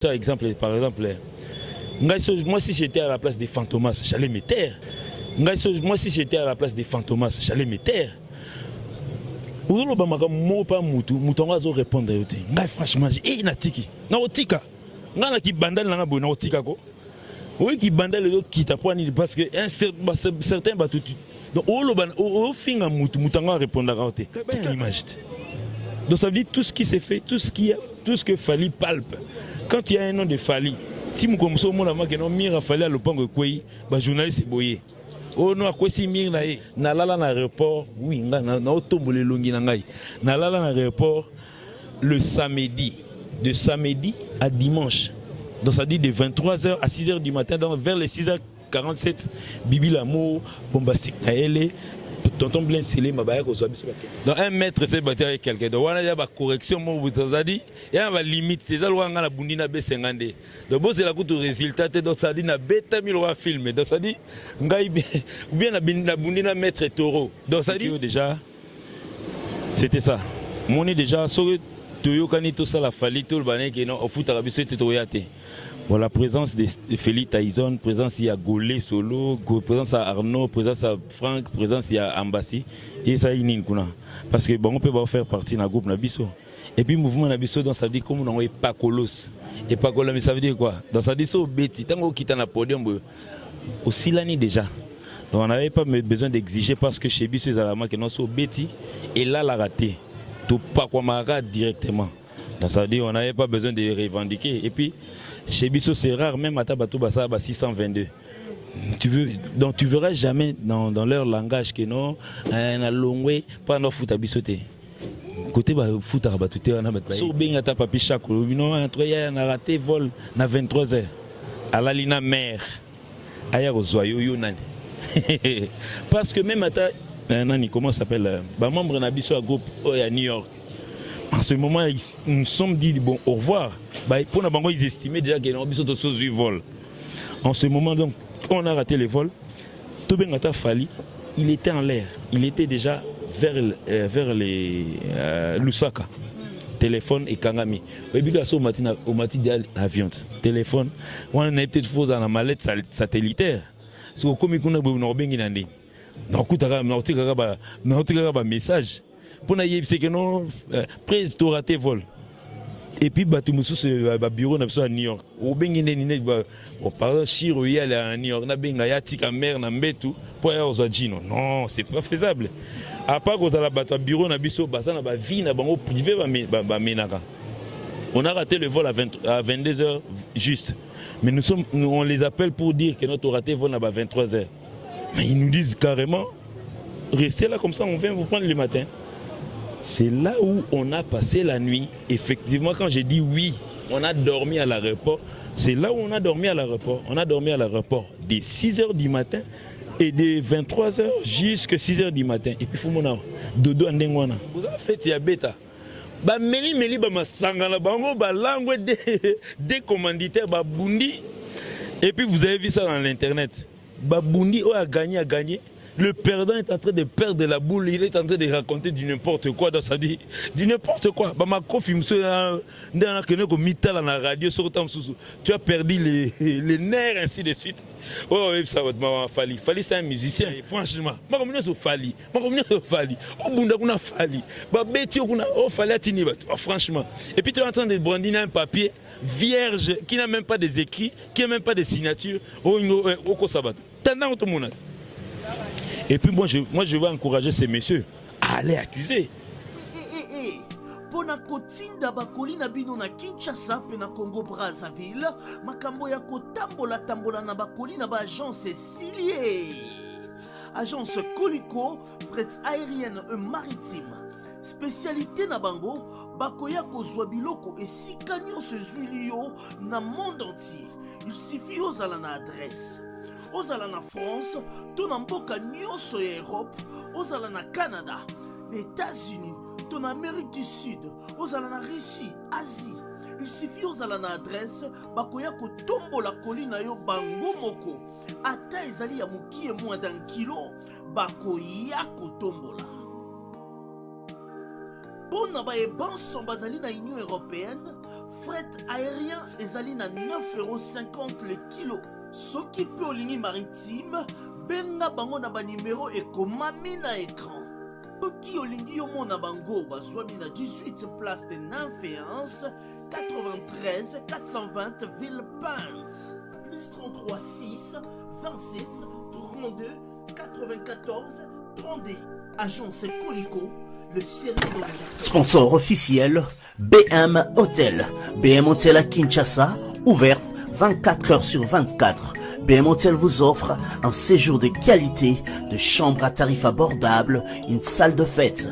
Ça, exemple, par exemple, moi si j'étais à la place des Fantomas, j'allais me taire. Moi si j'étais à la place des Fantomas, j'allais me taire. Ouzolo bamaka mo pa mutu mutonga zo répondre yote. Ngai franchement, natiki. Na otika. Nga na ki bandal na bo na otika ko. Oui ki bandal le kita poani parce que certains batu. Donc au finga mutu mutanga répondre à yote. Quelle image. Donc ça veut dire tout ce qui s'est fait, tout ce que Fally palpe. Quand il y a un nom de Fally, si nous commençons à dire que non mira Fally à l'opang quoi, bah journaliste boyé. Oh non, quoi si mire na lala na aéroport, oui, na otombole longi na ngai. Na lala na aéroport le samedi, de samedi à dimanche. Donc ça dit de 23h à 6h du matin, donc vers les 6h47, Bibi Lamour, Bombastique Naël, Tonton Blain Sélé, Mabaya Kozwabi. Donc un mètre c'est battu avec quelqu'un. Donc il y a une correction, il y a une limite. Les gens la bundina B50. Donc c'est la coûte résultat. Donc ça dit na bêta 1000 film. Donc ça dit ou bien la bundina maître taureau. Donc ça dit déjà c'était ça. Mon est déjà sur Toyo Kanito ça la Fally tout le bané qui non au foot arabe c'était toyate. Bon, la présence de Fely Tyson, présence il y a Golé Solo, présence à Arnaud, présence à Franck, présence il y a Ambassi et ça il n'y a parce que bon on peut pas faire partie d'un groupe Nabiso. Et puis mouvement Nabiso donc ça veut dire comme on est pas colos. Et pas colos mais ça veut dire quoi? Donc ça dit ça au bêtis tant qu'on quitte un podium aussi l'année déjà. Donc on n'avait pas besoin d'exiger parce que chez Bissou Zalama que non so bêtis et là la raté. Tout pas quoi marquer directement. Donc ça veut dire on n'avait pas besoin de revendiquer et puis chez Bissot c'est rare, même à Tabatou Bassa 622. Donc tu verras jamais dans leur langage que non, on a longé, pas dans foot à Bissoté. Côté foot à Rabatouté, on a battu. So bien à ta papi chaque non, on a raté vol à 23h. À la Lina mère, ailleurs aux Zoyo Yonan. Parce que même à ta, comment ça s'appelle, membre de Bissot à groupe à New York. En ce moment, nous sommes dit bon au revoir. Pour nous, ils estimaient déjà qu'ils ont besoin vol. En ce moment, donc, on a raté les vols. Tobengata Fally, il était en l'air. Il était déjà vers les Lusaka. Téléphone et Kangami. Et puis, au matin l'avion. Téléphone. On a peut-être faux dans la mallette satellitaire. C'est comme on a besoin de donc, on a un message. Pour nous c'est que non prise to raté vol et puis batu musu bureau à New York au bengine ni on parle chiro y aller à New York na benga ya tika mer na mbetu pour ya ozajino non c'est pas faisable à part que la batu bureau na biso basa na ba vie na bango privé ba menaka on a raté le vol à 22h juste mais on les appelle pour dire que notre raté vol à 23h mais ils nous disent carrément restez là comme ça on vient vous prendre le matin. C'est là où on a passé la nuit. Effectivement, quand j'ai dit oui, on a dormi à l'aéroport. C'est là où on a dormi à l'aéroport. On a dormi à l'aéroport dès 6h du matin et de 23h jusqu'à 6h du matin. Et puis, il faut mon dodo andengwana. Vous avez fait Tiabeta. Ba meli ba masangana bango ba langue des commanditaires ba bundi. Et puis vous avez vu ça dans l'internet. Ba bundi a gagné. Le perdant est en train de perdre la boule, il est en train de raconter du n'importe quoi dans sa vie. Du n'importe quoi. Tu as perdu les nerfs, ainsi de suite. Oh, ça va te Fally. Fally, c'est un musicien, franchement. Fally. Franchement. Et puis tu es en train de brandiner un papier vierge qui n'a même pas des écrits, qui n'a même pas de signature. Et puis moi je vais encourager ces messieurs à aller accuser. Pona kotinda bakoli na bino na Kinshasa pe na Congo Brazzaville, makambo ya kotambola na bakoli na ba agence Cilier. Agence Coliko, fret aérienne et maritime. Spécialité na bango, bakoya kozwa biloko esika nyonso ezwilio na monde entier. Il suffit ozala na adresse. Ozala na France, ton mboka nyonso ya Europe, ozala na Canada, les États-Unis, ton Amérique du Sud, ozala na Russie, Asie. Il suffit ozala na adresse, bakoya kotombola kolina yo bango moko. Ata ezali ya mokie moins d'un kilo, bakoya kotombola. Bon na ba e banson bazali na Union Européenne, fret aérien ezali na 9,50 € le kilo. Soki pe olingi maritime, benga bango na ba numéro ekomami na écran. Soki olingi yomona bango bazwami na 18 place de Nanféance, 93 420 Villepinte. Plus 33 6 27 32 94 32. Agence Colicot, le sérieux dans les... Sponsor officiel, BM Hotel. BM Hotel à Kinshasa, ouverte 24 heures sur 24. BM Hotel vous offre un séjour de qualité, de chambres à tarifs abordables, une salle de fête,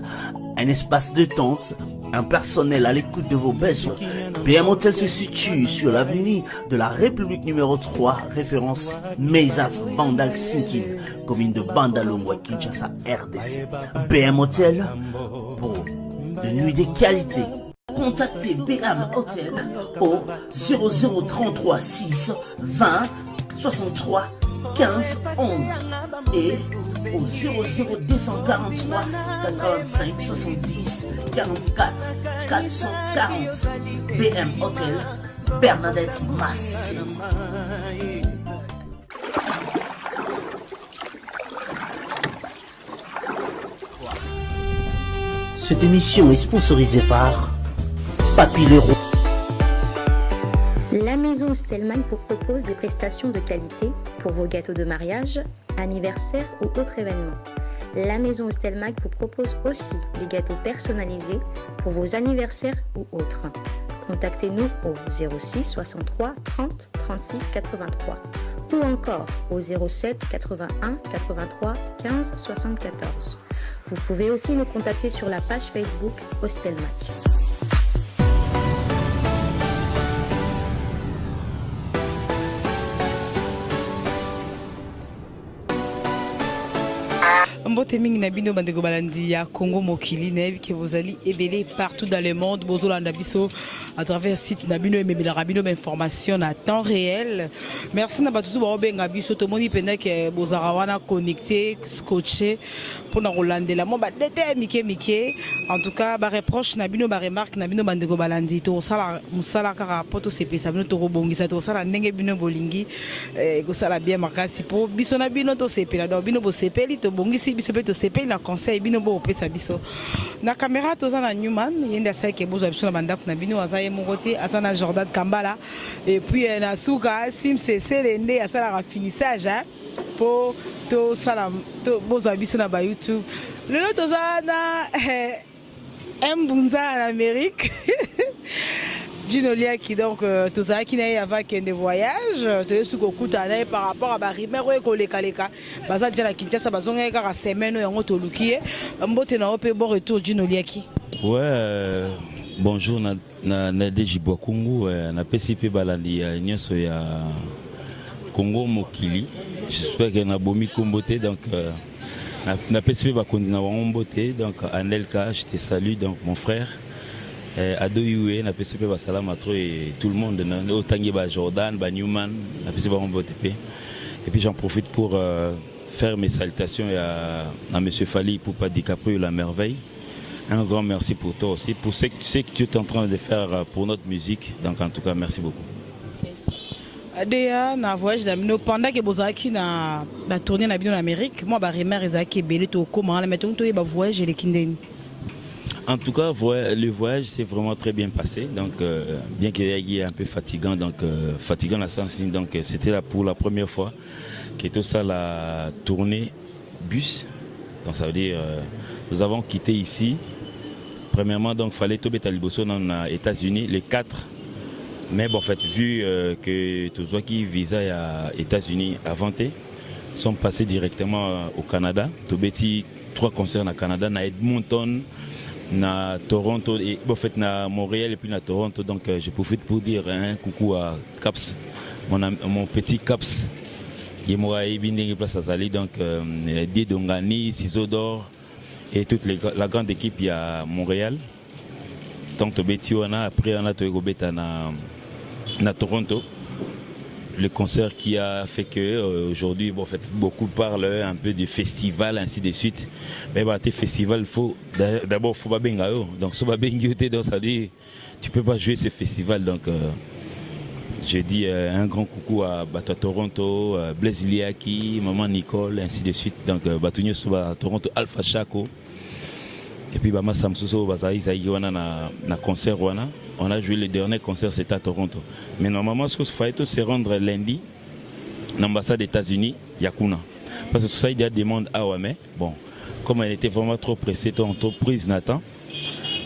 un espace de tente, un personnel à l'écoute de vos besoins. BM Hotel se situe sur l'avenue de la République numéro 3, référence Meizaf Bandal Sinkin, commune de Bandalongwa, Kinshasa, RDC. BM Hotel pour de nuits de qualité. Contactez BM Hotel au 0033 6 20 63 15 11 et au 00243 85 70 44 440. BM Hotel, Bernadette Massé. Cette émission est sponsorisée par Papy Leroy. La maison Stelman vous propose des prestations de qualité pour vos gâteaux de mariage, anniversaire ou autres événements. La maison Stelman vous propose aussi des gâteaux personnalisés pour vos anniversaires ou autres. Contactez-nous au 06 63 30 36 83 ou encore au 07 81 83 15 74. Vous pouvez aussi nous contacter sur la page Facebook Hostelmac. Mbote mingi na bino bandeko balandi ya Congo mokili na que vous allez ébeler partout dans le monde bozolanda biso à travers site na bino emebela rabino information à temps réel. Merci na batutu ba obenga biso to moni penda ke bozara wana connecté scotché pour na rolandela mo ba dete mike en tout cas ba reproche na bino ba remarque na bino bandeko balandi to sala musala kaka poto sepesa bino to robongisa to sala ndenge bino bolingi ko sala bien makasi po biso na bino to sepela do bino bo sepeli to bongisi biso pe to sepeli na conseil bino bo opesa biso na caméra to za na Newman yenda sa ke bozo biso na bandako na bino azaye mongote azana Jordan Kambala et puis na suka sim selende asala raffinissage pour to sala to bozo biso na ba YouTube lelo to za na Mbunza en Amérique. Gino Liaki, donc, tout ça qui n'a avec des voyages, tout ce qu'on coûte par rapport à Barimero et Koleka. Baza Djala Kinshasa, Bazonga, car à semaine, on a tout l'oukier. Mbote na ope bon retour, Gino Liaki. Ouais, bonjour, na Deji Bokungu, na PCP Balandi, Nyoso ya Congo Mokili. J'espère que na Bomi Kombote, donc. Na PCP Bakondi na Wambote, donc Anelka, je te salue, donc mon frère. Ado Yue, na PCP Basalam Atro et tout le monde, Otangi Jordan, Newman, na PCP Wambote. Et puis j'en profite pour faire mes salutations à M. Fali Poupa DiCaprio, la merveille. Un grand merci pour toi aussi, pour ce que tu es en train de faire pour notre musique. Donc en tout cas, merci beaucoup. Déjà, na voyage d'amino pendant que bozaki na la tournée na bino en Amérique, moi ba remer ezaki belé to comment la mettons to ba voyage les kindeni. En tout cas, le voyage s'est vraiment très bien passé. Donc, bien qu'il y ait un peu fatigant, donc fatigant la sens, donc c'était là pour la première fois que tout ça la tournée bus. Donc ça veut dire nous avons quitté ici. Premièrement, donc fallait tomber à Liboso dans les États-Unis les 4. Mais bon, en fait, vu que tous ceux qui visaient aux États-Unis avant, sont passés directement au Canada. Tobeti 3 concerts au Canada, à Edmonton, à Toronto, et en fait, à Montréal et puis à Toronto. Donc, je profite pour dire un coucou à Caps, mon petit Caps. Il m'a été place à Zali, donc Dongani, Cisodor et toute la grande équipe à Montréal. Donc, Tobeti, après, on a Toronto. le concert qui a fait que aujourd'hui, bon, en fait, beaucoup parlent un peu de festival, ainsi de suite. Mais bah, tes festivals, d'abord, il faut pas bien. Donc, si donc ça dit, tu peux pas jouer ce festival. Donc, je dis un grand coucou à Bato Toronto, Blaise Iliaki, Maman Nicole, ainsi de suite. Donc, Batunyo Soba Toronto, Alpha Chaco. Et puis, Bama Samsuso, Bazaï, Zaïwana, na concert, wana. On a joué le dernier concert, c'était à Toronto. Mais normalement, ce qu'il fallait se rendre lundi, l'ambassade des États-Unis, Yakuna. Parce que tout ça, il y a des demandes à Ouamé. Bon, comme elle était vraiment trop pressée, ton entreprise Nathan,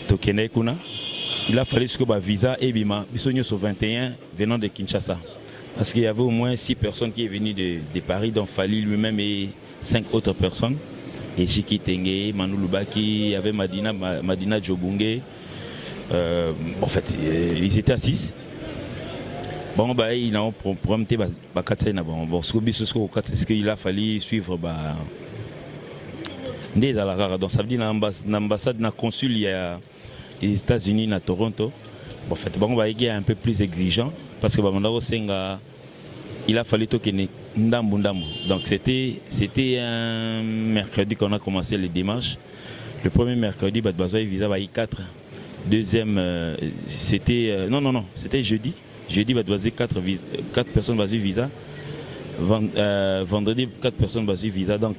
Tokene Kuna, il a fallu que le visa et Bima, Bissonio sur 21 venant de Kinshasa. Parce qu'il y avait au moins 6 personnes qui sont venues de Paris, dont Fali lui-même et 5 autres personnes. Et Jiki Tengue, Manu Lubaki, il y avait Madina Djobunge. En fait, ils étaient à 6. Bon, bah, il a un problème de 4. Bon, ce qu'il a fallu suivre. Donc, ça veut dire que l'ambassade, le consul, il y a les États-Unis à Toronto. Bon, en fait, bon, bah, il est un peu plus exigeant parce que il a fallu que Ndambu. Donc, c'était un mercredi qu'on a commencé les démarches. Le premier mercredi, il y a visa 4. Deuxième, c'était c'était jeudi. Jeudi, 4 personnes basées visa. Vendredi, 4 personnes basées visa. Donc,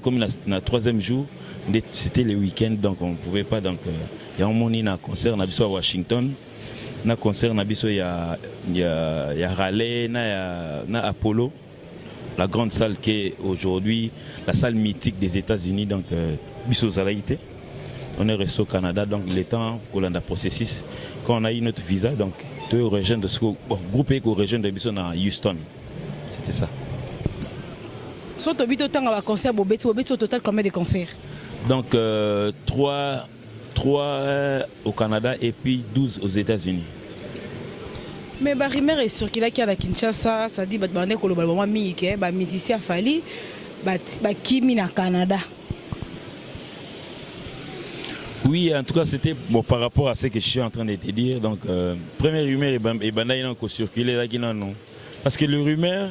comme le troisième jour, c'était le week-end, donc on ne pouvait pas. Donc, il y a un concert à Washington. Il y a un concert à Raleigh, il y a Apollo, la grande salle qui est aujourd'hui la salle mythique des États-Unis. Donc, Bissau Zalaïté. On est resté au Canada, donc le temps pour le processus, quand on a eu notre visa, donc deux régions de ce groupe est aux régions de Bissau à Houston. C'était ça. Soit tu habites autant à la concert, au total combien de concerts? Donc 3 au Canada et puis 12 aux États-Unis. Mais la rumeur est circulée qu'il y a à Kinshasa, ça dit que les musiciens Fali, qui au Canada. Oui, en tout cas, c'était bon, par rapport à ce que je suis en train de te dire. Donc, première rumeur est banale circulé là qui non. Parce que le rumeur,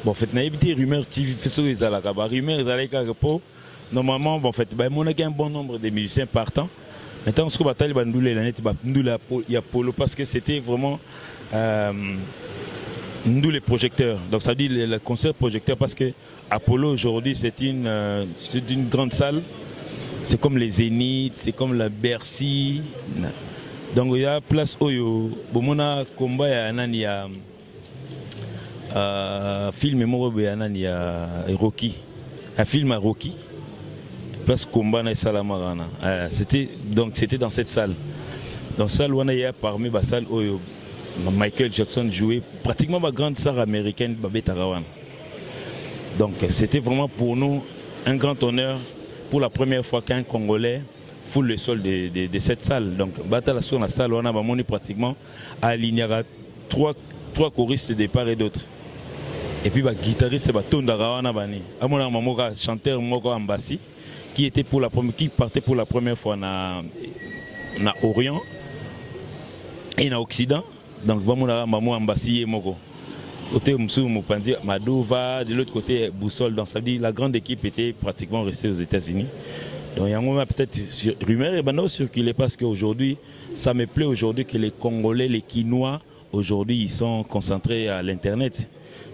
bon, en fait, n'a évité rumeur TV, fait ça les alaka, rumeur les alaka pour normalement, bon, en fait, on a un bon nombre de musiciens partant. Maintenant, ce que bataille bandoule la net, il y a Polo parce que c'était vraiment nous les projecteurs. Donc, ça dit le concert projecteur parce que Apollo aujourd'hui c'est une grande salle. C'est comme les Zénith, c'est comme la Bercy. Donc il y a place Oyo. Bon, combat il y a film il y a Rocky. Un film à Rocky. Place combat na Salamarana. C'était dans cette salle. Dans cette salle où il y a parmi la salle Oyo. Michael Jackson jouait pratiquement ma grande star américaine Babé Tarawan. Donc c'était vraiment pour nous un grand honneur. Pour la première fois qu'un Congolais foule le sol de cette salle. Donc, bataille sur la salle, on a pratiquement aligné 3 choristes de part et d'autre. Et puis, le guitariste, c'est Tondara Wanabani. À mon amour, chanteur Moko Ambassi, qui partait pour la première fois dans Orient et dans Occident. Donc, Maman Ambassi et Moko. Côté Moussou Moupandi, Madova, de l'autre côté Boussole. Donc ça veut dire la grande équipe était pratiquement restée aux États-Unis. Donc il y a un moment peut-être rumeur et circulé parce qu'aujourd'hui, ça me plaît aujourd'hui que les Congolais, les Quinois, aujourd'hui ils sont concentrés à l'Internet.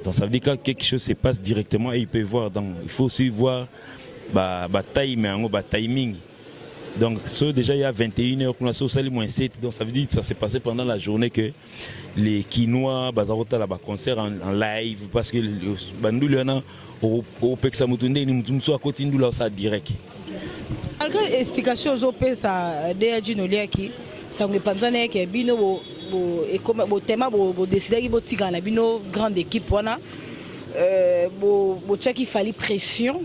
Donc ça veut dire que quelque chose se passe directement et ils peuvent voir. Donc il faut aussi voir timing. Donc déjà il y a 21h, on a sauté moins 7, donc ça veut dire que ça s'est passé pendant la journée que les Quinois bazarota la concert en live parce que bandou yana au Peksa Mutunde ni mutumso à côté ndula ça direct. Malgré explication aux OP ça DAG Noliaki ça me panzane que bino et comme thème bo décider bo tika na bino grande équipe wana bo tchaki fallait pression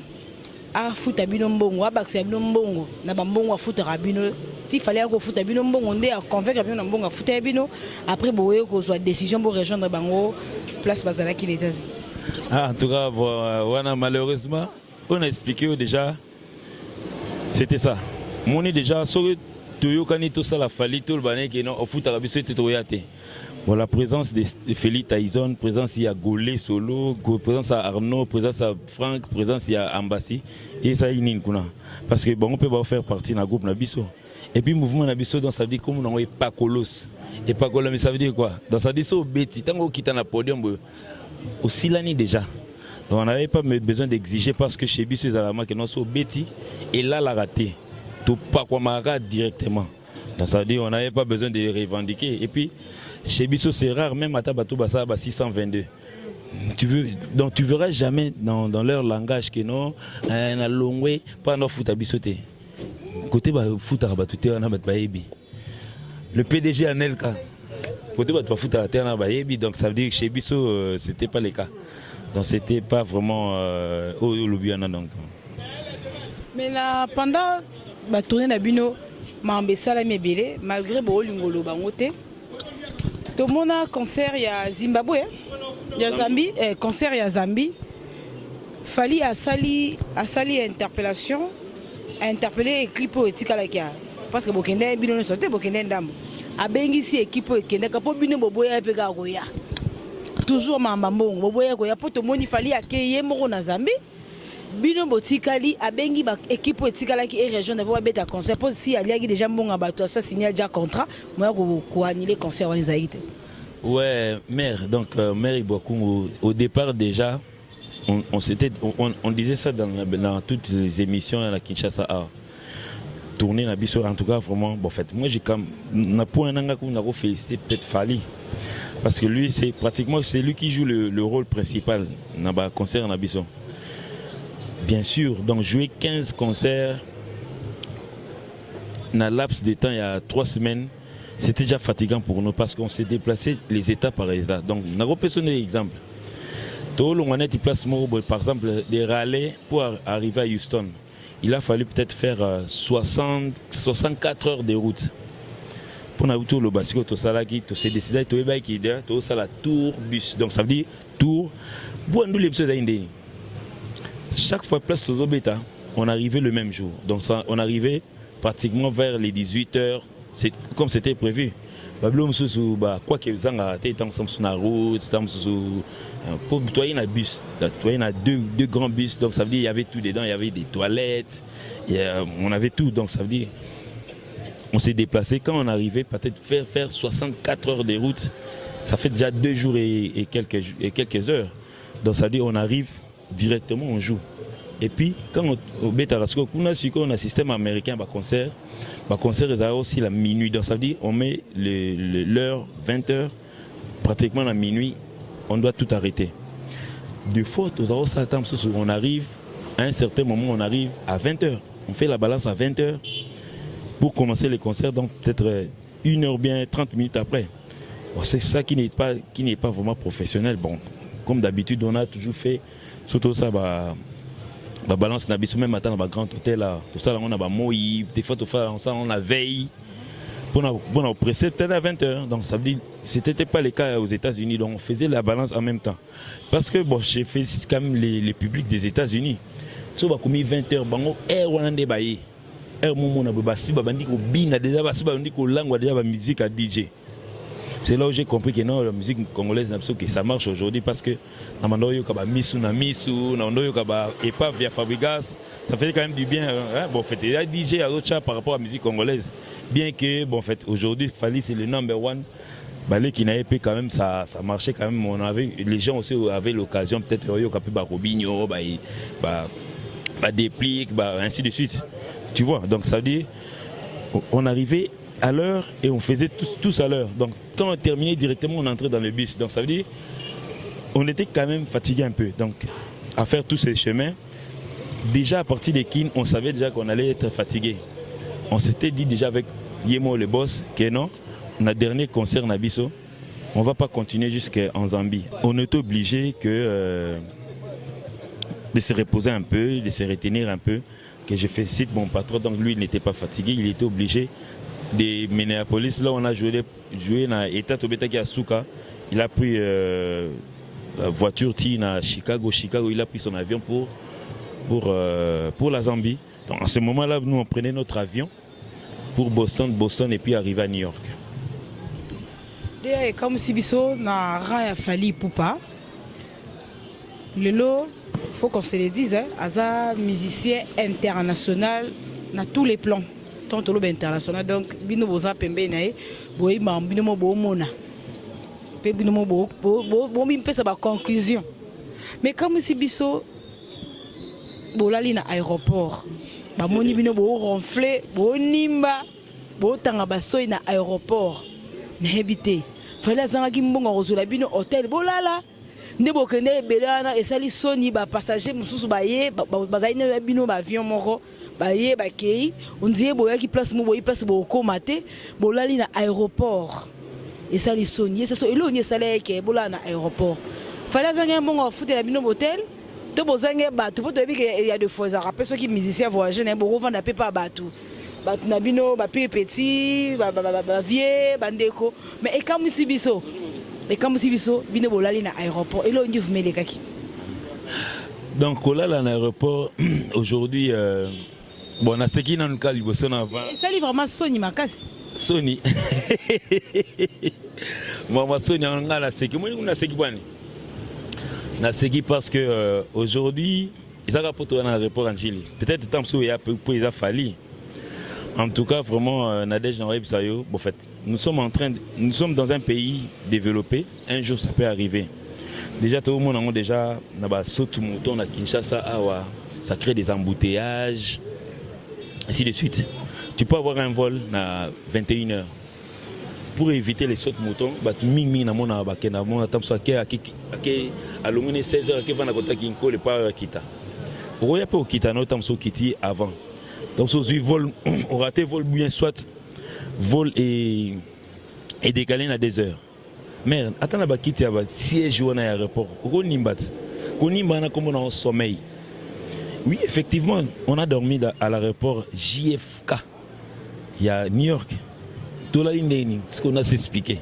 à foot à bino mbongo à baxer bino mbongo na bambongo à foot à bino s'il fallait que foot à bino mbongo on est à convaincre bino mbongo à foot à bino après boye ko soit décision pour rejoindre bango place bazala qui les États-Unis. En tout cas voilà, malheureusement on a expliqué déjà c'était ça mon est déjà sur toyo kanito ça la fali tout le bané qui non au foot à biso était toyate Bon, la présence de Félix Tyson, présence il y a Golé Solo, présence à Arnaud, présence à Franck, présence il y a Ambassi, et ça il y a parce que bon, on peut pas faire partie d'un groupe Nabiso. Et puis mouvement Nabiso, donc ça veut dire comme on n'a pas colos. Et pas colos, mais ça veut dire quoi? Donc ça veut dire ça au bêtis, tant qu'on quitte un podium, aussi l'année déjà. Donc on n'avait pas besoin d'exiger parce que chez Bissou, ils ont la non au bêtis, et là la raté. Tout pas quoi marquer directement. Donc ça veut dire on n'avait pas besoin de revendiquer. Et puis chez Bissou, c'est rare, même à Tabatou Bassa, 622. Donc tu verras jamais dans leur langage que non, on a longé, pas dans foot à Bissoté. Côté foot à Batouté, on a Bayebi. Le PDG en LK. Côté foot à terre, on a Bayebi. Donc ça veut dire que chez Bissou, c'était pas le cas. Donc c'était pas vraiment au Lubiana. Mais là, pendant la tournée d'Abino, Mambessa la mebele, malgré Bolingolo Bangote, tout le monde a concert il y a Zimbabwe, il y a Zambie, concert il y a Zambie. Fali a sali interpellation, a interpellé l'équipe éthique à la kia. Parce que Bokende bino ne sortait Bokende ndam. A bengi si équipe Kende kapo bino boboya pega goya. Toujours mambambo boboya goya poto moni fali akeye moko na Zambie. Bino botikali a bengi ba équipe éthique à la qui est région de beta concert pour si aliagi déjà mbonga bato ça signé déjà contrat moi ko annuler concert en Zaïte. Ouais, maire donc maire Ibokungu au départ déjà on disait ça dans toutes les émissions à la Kinshasa A. Tourner na biso en tout cas vraiment bon fait moi j'ai comme na point nanga ko na ko féliciter peut-être Fali parce que lui c'est pratiquement c'est lui qui joue le rôle principal dans ba concert na biso. Bien sûr, donc jouer 15 concerts dans le laps de temps il y a 3 semaines, c'était déjà fatigant pour nous parce qu'on s'est déplacé les états par état. Donc, on a repris un exemple. Tout le monde a place par exemple des rallye pour arriver à Houston. Il a fallu peut-être faire 64 heures de route. Pour nous tout le basket, tout ça là qui s'est décidé tout ça la tour bus. Donc ça veut dire tour. Pour nous les choses chaque fois place aux bêta, on arrivait le même jour. Donc ça, on arrivait pratiquement vers les 18h, comme c'était prévu. Quoi que vous en avez, tant sur la route, pour toi il y a un bus, il y a deux grands bus, donc ça veut dire qu'il y avait tout dedans, il y avait des toilettes, on avait tout, donc ça veut dire on s'est déplacé. Quand on arrivait, peut-être faire 64 heures de route, ça fait déjà 2 jours et quelques heures. Donc ça veut dire on arrive directement on joue. Et puis quand on bêta rasco, on a un système américain concert ils ont aussi la minuit. Donc ça veut dire on met l'heure 20h pratiquement à minuit, on doit tout arrêter. De fois on arrive à un certain moment, on arrive à 20h. On fait la balance à 20h pour commencer les concerts, donc peut-être 1 heure bien 30 minutes après. Bon, c'est ça qui n'est pas vraiment professionnel. Bon, comme d'habitude on a toujours fait surtout ça balance na biso même matin dans le grand hôtel là tout ça là on a moi des fois tout ça on a veille pour presser peut-être à 20h. Donc ça veut dire c'était pas le cas aux États-Unis, donc on faisait la balance en même temps parce que bon j'ai fait quand même les publics des États-Unis so ba komi 20h bango on a débaillé moment na basi babandi ko bina déjà basi babandi ko langue déjà ba musique à DJ. C'est là où j'ai compris que non, la musique congolaise, que ça marche aujourd'hui parce que ça fait quand même du bien. Hein? Bon, en fait, il y a DJ à l'autre par rapport à la musique congolaise. Bien que, bon, en fait, aujourd'hui, Fali, c'est le number one. Balé qui n'avait pas quand même, ça marchait quand même. Les gens aussi avaient l'occasion, peut-être, de Robinho, Déplique, ainsi de suite. Tu vois, donc ça veut dire, on arrivait à l'heure et on faisait tous à l'heure. Donc quand on terminait directement, on entrait dans le bus. Donc ça veut dire on était quand même fatigué un peu. Donc à faire tous ces chemins, déjà à partir de Kin, on savait déjà qu'on allait être fatigué. On s'était dit déjà avec Yemo le boss que non, notre dernier concert Nabiso, on ne va pas continuer jusqu'en Zambie. On est obligé de se reposer un peu, de se retenir un peu. Que je félicite mon patron, donc lui il n'était pas fatigué, il était obligé de Minneapolis. Là on a joué dans l'état Tobetaki à Souka. Il a pris la voiture à Chicago, il a pris son avion pour la Zambie. Donc à ce moment-là, nous on prenait notre avion pour Boston et puis arriver à New York. Comme si biso na raya fali poupa. Lelo, faut qu'on se le dise, Aza musicien international na tous les plans. Tant que l'on international, donc bino boza pembe nae, boy mam bino mo bo mona. Pe bino mo bo mi pesa ba conclusion. Mais comme si biso bolali na aéroport, ba moni bino bo ronfler, bo nimba, bo tanga ba soy na aéroport. Na habité. Fallait zanga ki mbongo rozula bino hôtel bolala. Ndebo kende belana esali soni ba passager mususu baye bazali na bino ba avion moko baye ba kei on dit boya ki place mo boyi place bo komate bolali na aéroport esali soni ça so elo ni esali ke bolana na aéroport fallait zanga mbongo foutre na bino hôtel to bozanga bato poto ebi ke il y a de fois rappel ceux qui musiciens voyager na bo vendre pe pas bato bato na bino ba petit ba vieux bandeko mais e comme si biso mais comme si biso bino bolali na aéroport et là on dit vous mettez kaki. Donc là à l'aéroport aujourd'hui bon na seki na nkali boso na avant. Ça li vraiment Sony makasi. Sony. Moi Sony on a la seki moi na seki bani. Na seki parce que aujourd'hui ils ont pour na aéroport en Chili. Peut-être tant que il y a peu ils a fallu. En tout cas, vraiment, Nadège Jean-Yves Sayo, en fait, nous sommes dans un pays développé. Un jour, ça peut arriver. Déjà, tout le monde a déjà sauté mouton à Kinshasa, ça crée des embouteillages, ainsi de suite. Tu peux avoir un vol à 21h. Pour éviter les sauts de moutons, tu ming na mona bakena mona tam so ke à l'omine 16h ke vana kota kinko le pas kita. Pour y a pas kita no tam so kiti avant. Donc, si vol, on raté vol bien, soit vol et décalé à 2 heures. Mais attends, on va quitter le siège à l'aéroport. On a comme on a un sommeil. Oui, effectivement, on a dormi à l'aéroport JFK. Il y a New York. Tout là, ce qu'on a s'expliqué.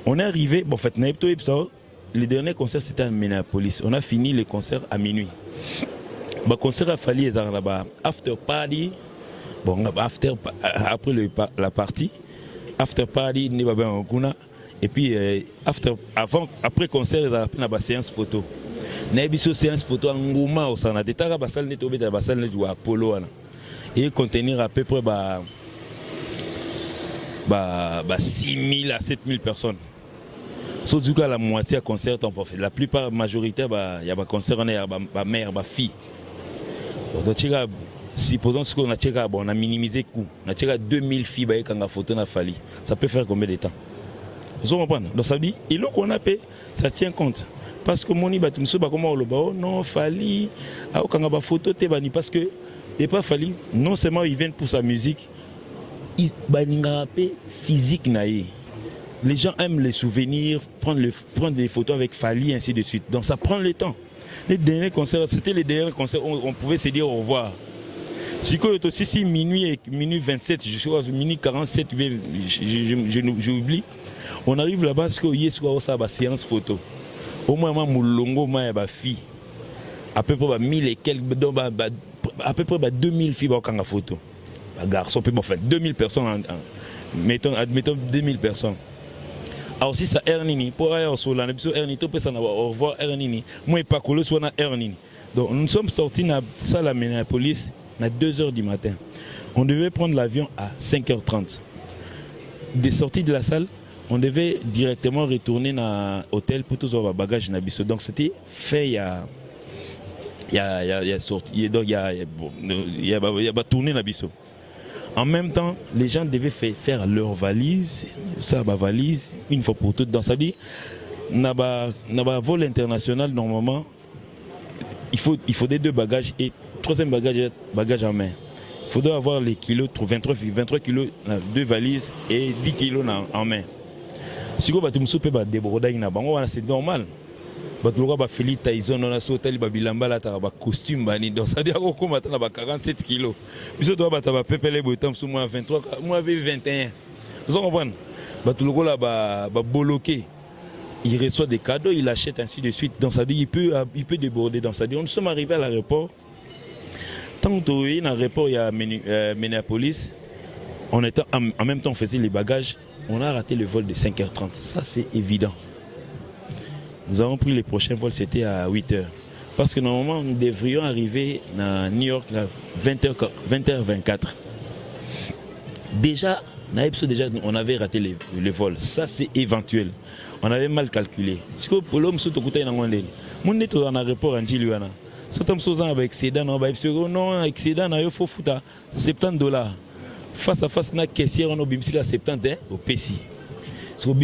On est arrivé, bon, en fait, le dernier concert c'était à Minneapolis. On a fini le concert à minuit. Le concert a fallu after party. Bon, après la partie, after party, et puis après concert, il y a une séance photo. Il y a une séance photo en Ngouma au Sana. Il y a une salle de Apollo. Et contenir à peu près 6 000 à 7 000 personnes. Sauf que la moitié à concert, la plupart, majorité, il y a un concert, il y a ma mère, ma fille. Supposons qu'on a minimisé le coût. On a 2000 filles qui ont photo na Fali. Ça peut faire combien de temps? Vous comprenez? Donc ça veut dire, et là qu'on a payé, ça tient compte. Parce que mon ibat, comment le bao, non, Fali, quand on a photo, parce que et pas Fali, non seulement ils viennent pour sa musique, ils ont physique naïe. Les gens aiment les souvenirs, prendre des photos avec Fali, ainsi de suite. Donc ça prend le temps. Les derniers concerts, c'était les derniers concerts où on pouvait se dire au revoir. Si aussi minuit 27, je suis à minuit 47, j'oublie. On arrive là-bas parce qu'il y a une séance photo. Au moins, il y a une fille. À peu près 1000 et quelques, à peu près 2000 filles qui ont une photo. Les garçons, enfin 2000 personnes, admettons 2000 personnes. Alors si ça Ernini, pour aller au sol, on a Ernini, tout peut s'en avoir au revoir Ernini. Moi, pas que le soit na Ernini. Donc nous sommes sortis de la salle à Minneapolis à 2h du matin. On devait prendre l'avion à 5h30. Des sorties de la salle, on devait directement retourner dans l'hôtel pour tous avoir bagages na biso. Donc c'était fait il y a sorti, donc il y a tourné na biso. En même temps, les gens devaient faire leur valise, ça ma valise, une fois pour toutes. Donc ça dit, dans vol international, normalement, il faut des 2 bagages et 3e bagage en main. Il faudrait avoir les kilos, 23 kilos, 2 valises et 10 kilos en main. Si vous avez un déborder, c'est normal. Félix Tyson, on a sauté le costume, donc ça veut dire qu'on a 47 kilos. Puis on doit avoir pépé moi 23, moi 21. Vous comprenez? Bloqué. Il reçoit des cadeaux, il achète ainsi de suite. Donc ça veut dire il peut déborder. Donc ça veut dire nous sommes arrivés à l'aéroport. Tant que dans l'aéroport il y a Minneapolis, on était en même temps on faisait les bagages on a raté le vol de 5h30. Ça, c'est évident. Nous avons pris le prochain vol, c'était à 8h. Parce que normalement, nous devrions arriver à New York à 20h24. Déjà, on avait raté le vol. Ça, c'est éventuel. On avait mal calculé. Si pour l'homme, on a un aéroport en Giliana. Si on a un excédent, non, excédent, il faut foutre $70. Face à face, on a caissière, on a bimsi à 70 au PC. Si on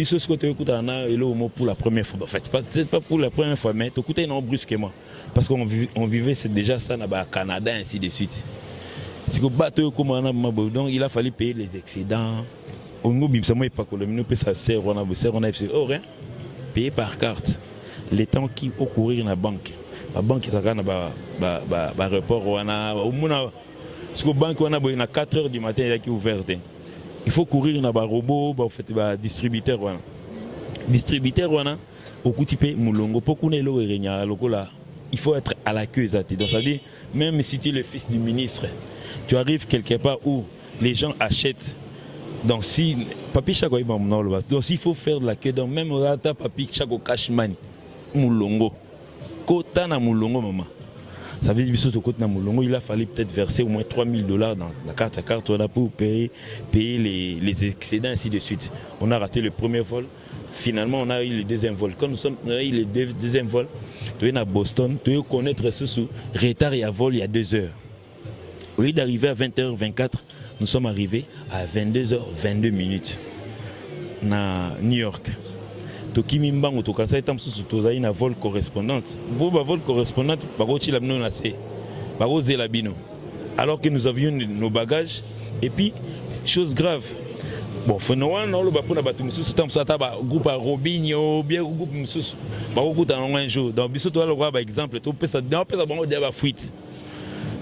pour la première fois, en fait, peut-être pas pour la première fois, mais tu as brusquement. Parce qu'on vivait déjà ça au Canada, ainsi de suite. Si on bateau donc il a fallu payer les excédents. On a pas payer par carte. Les temps qui ont courir dans la banque. La banque est à report. Parce que la banque est à 4h du matin, qui est ouverte. Il faut courir dans le robot, distributeur. Distributeur, il faut être à la queue. Donc ça dit, même si tu es le fils du ministre, tu arrives quelque part où les gens achètent. Donc si papi chaque donc s'il faut faire de la queue, donc même papi chaque cash money, moulongo, kota na moulongo maman. Ça veut dire que il a fallu peut-être verser au moins $3000 dans la carte pour payer les excédents, ainsi de suite. On a raté le premier vol. Finalement, on a eu le deuxième vol. Quand on a eu le deuxième vol, tu es à Boston, tu dois connaître ce sous retard et à vol il y a 2 heures. Au lieu d'arriver à 20h24, nous sommes arrivés à 22h22 à New York. Tokimi Mbango Tokasa est un vol correspondante. Pour le vol correspondante, alors que nous avions nos bagages. Et puis, chose grave. Bon, finalement, on a un groupe à Robinho, bien un groupe un jour. Dans le exemple, fuite.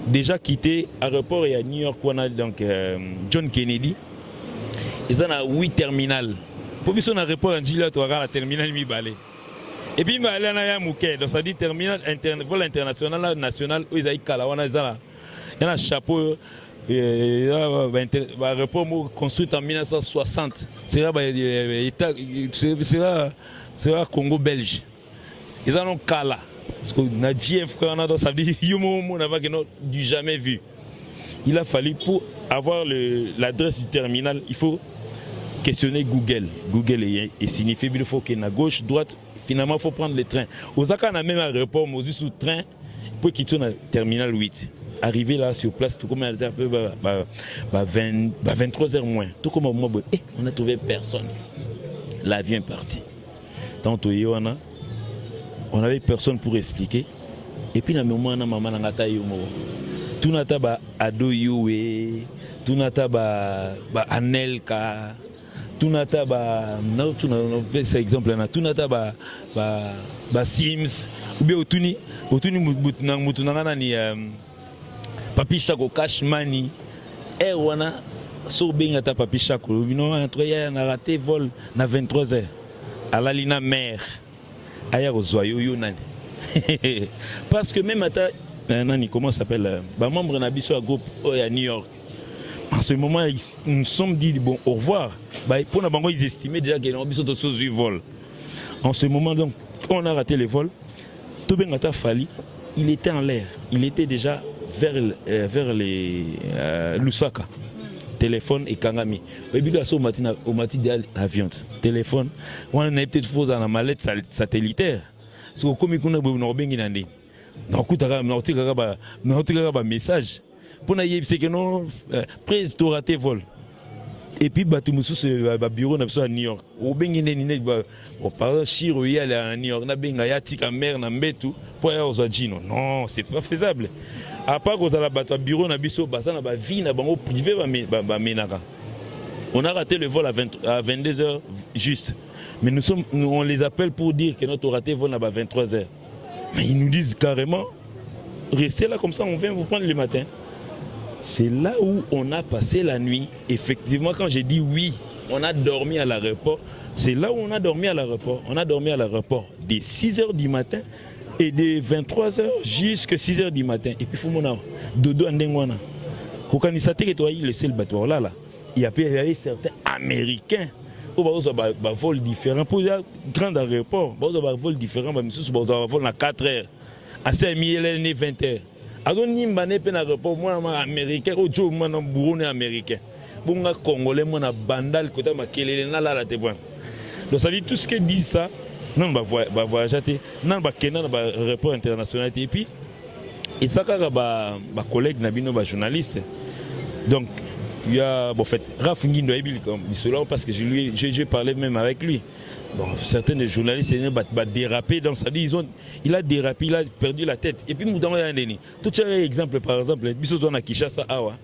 Déjà quitté l'aéroport et à New York, on a donc John Kennedy. Ils ont 8 terminales. Pour son aéroport en Gila, tu auras la terminale mi-balé. Et puis, il y a un mouquet, donc ça dit terminal vol international, national, où ils ont un chapeau, un aéroport construit en 1960. C'est Congo-Belge. Ils ont un Kala. Parce qu'on a dit, ça veut dire qu'il n'a du jamais vu. Il a fallu, pour avoir l'adresse du terminal, il faut questionner Google. Google est signifié, il faut qu'il y ait à gauche, droite, finalement il faut prendre le train. Osaka on a même un aéroport, mais aussi sous train, pour quitter le terminal 8. Arriver là sur place, tout comme un peu 23h moins. Tout comme moi, on a trouvé personne. L'avion est parti. Tantôt on avait personne pour expliquer. Et puis, dans le moment, maman n'a pas eu tout n'a pas ado yoé, tout n'a pas anelka, tout n'a pas c'est exemple là, tout n'a pas Sims ou bien otuni mutunanga ni papi chako cash money wana so benga ta papi chako bino entre ya na raté vol na 23h à la lina mère aya rozoyo yo nani parce que même ata nani comment s'appelle membre na biso groupe à New York. En ce moment, nous nous sommes dit bon, au revoir. Pour la banque, ils estimaient déjà qu'ils ont besoin de ce vol. En ce moment, donc, quand on a raté le vol, Tobengata Fali, il était en l'air. Il était déjà vers les Lusaka. Téléphone et Kangami. Au matin de l'avion. Téléphone. On a peut-être faux dans la mallette satellitaire. Parce que comme on a besoin donc, on a un message. Pour nous dire que non, prise tu raté vol. Et puis bah tout le bureau n'a besoin à New York. Au Benguine on parle Chiro y aller à New York. Na benga ya tika mer na mbetu pour aller aux Adjino. Non, c'est pas faisable. À part qu'on a la bateau bureau na biso basa na ba vie na bango privé ba menaka. On a raté le vol à 22h juste. Mais on les appelle pour dire que notre raté vol à 23h. Mais ils nous disent carrément restez là comme ça, on vient vous prendre le matin. C'est là où on a passé la nuit. Effectivement, quand j'ai dit oui, on a dormi à l'aéroport. C'est là où on a dormi à l'aéroport. On a dormi à l'aéroport dès 6h du matin et de 23h jusqu'à 6h du matin. Et puis, il faut mon dodo andengwana. Quand il s'est laissé le bateau là, il y avait certains Américains. au vol différent pour un grand aéroport, au vol différent, au vol à 4 heures, à 5 000 20 heures. Alors, ni mané pen aéroport, moi américain, au jour moi bourreau américain, bonga congolais, moi na bandal côté ma kelele na la te voir. Donc ça dit tout ce qui dit ça, non va voyager, non va kena na aéroport international et puis et ça quand ba collègue na bino ba journaliste. Donc il y a en fait Raf Ngindo Ebil comme cela parce que j'ai parlé même avec lui. Bon, certains des journalistes ont dérapé, donc ça dit il a dérapé, il a perdu la tête. Et puis Moutamo a un tout un exemple par exemple, Bisoto na Kinshasa awa,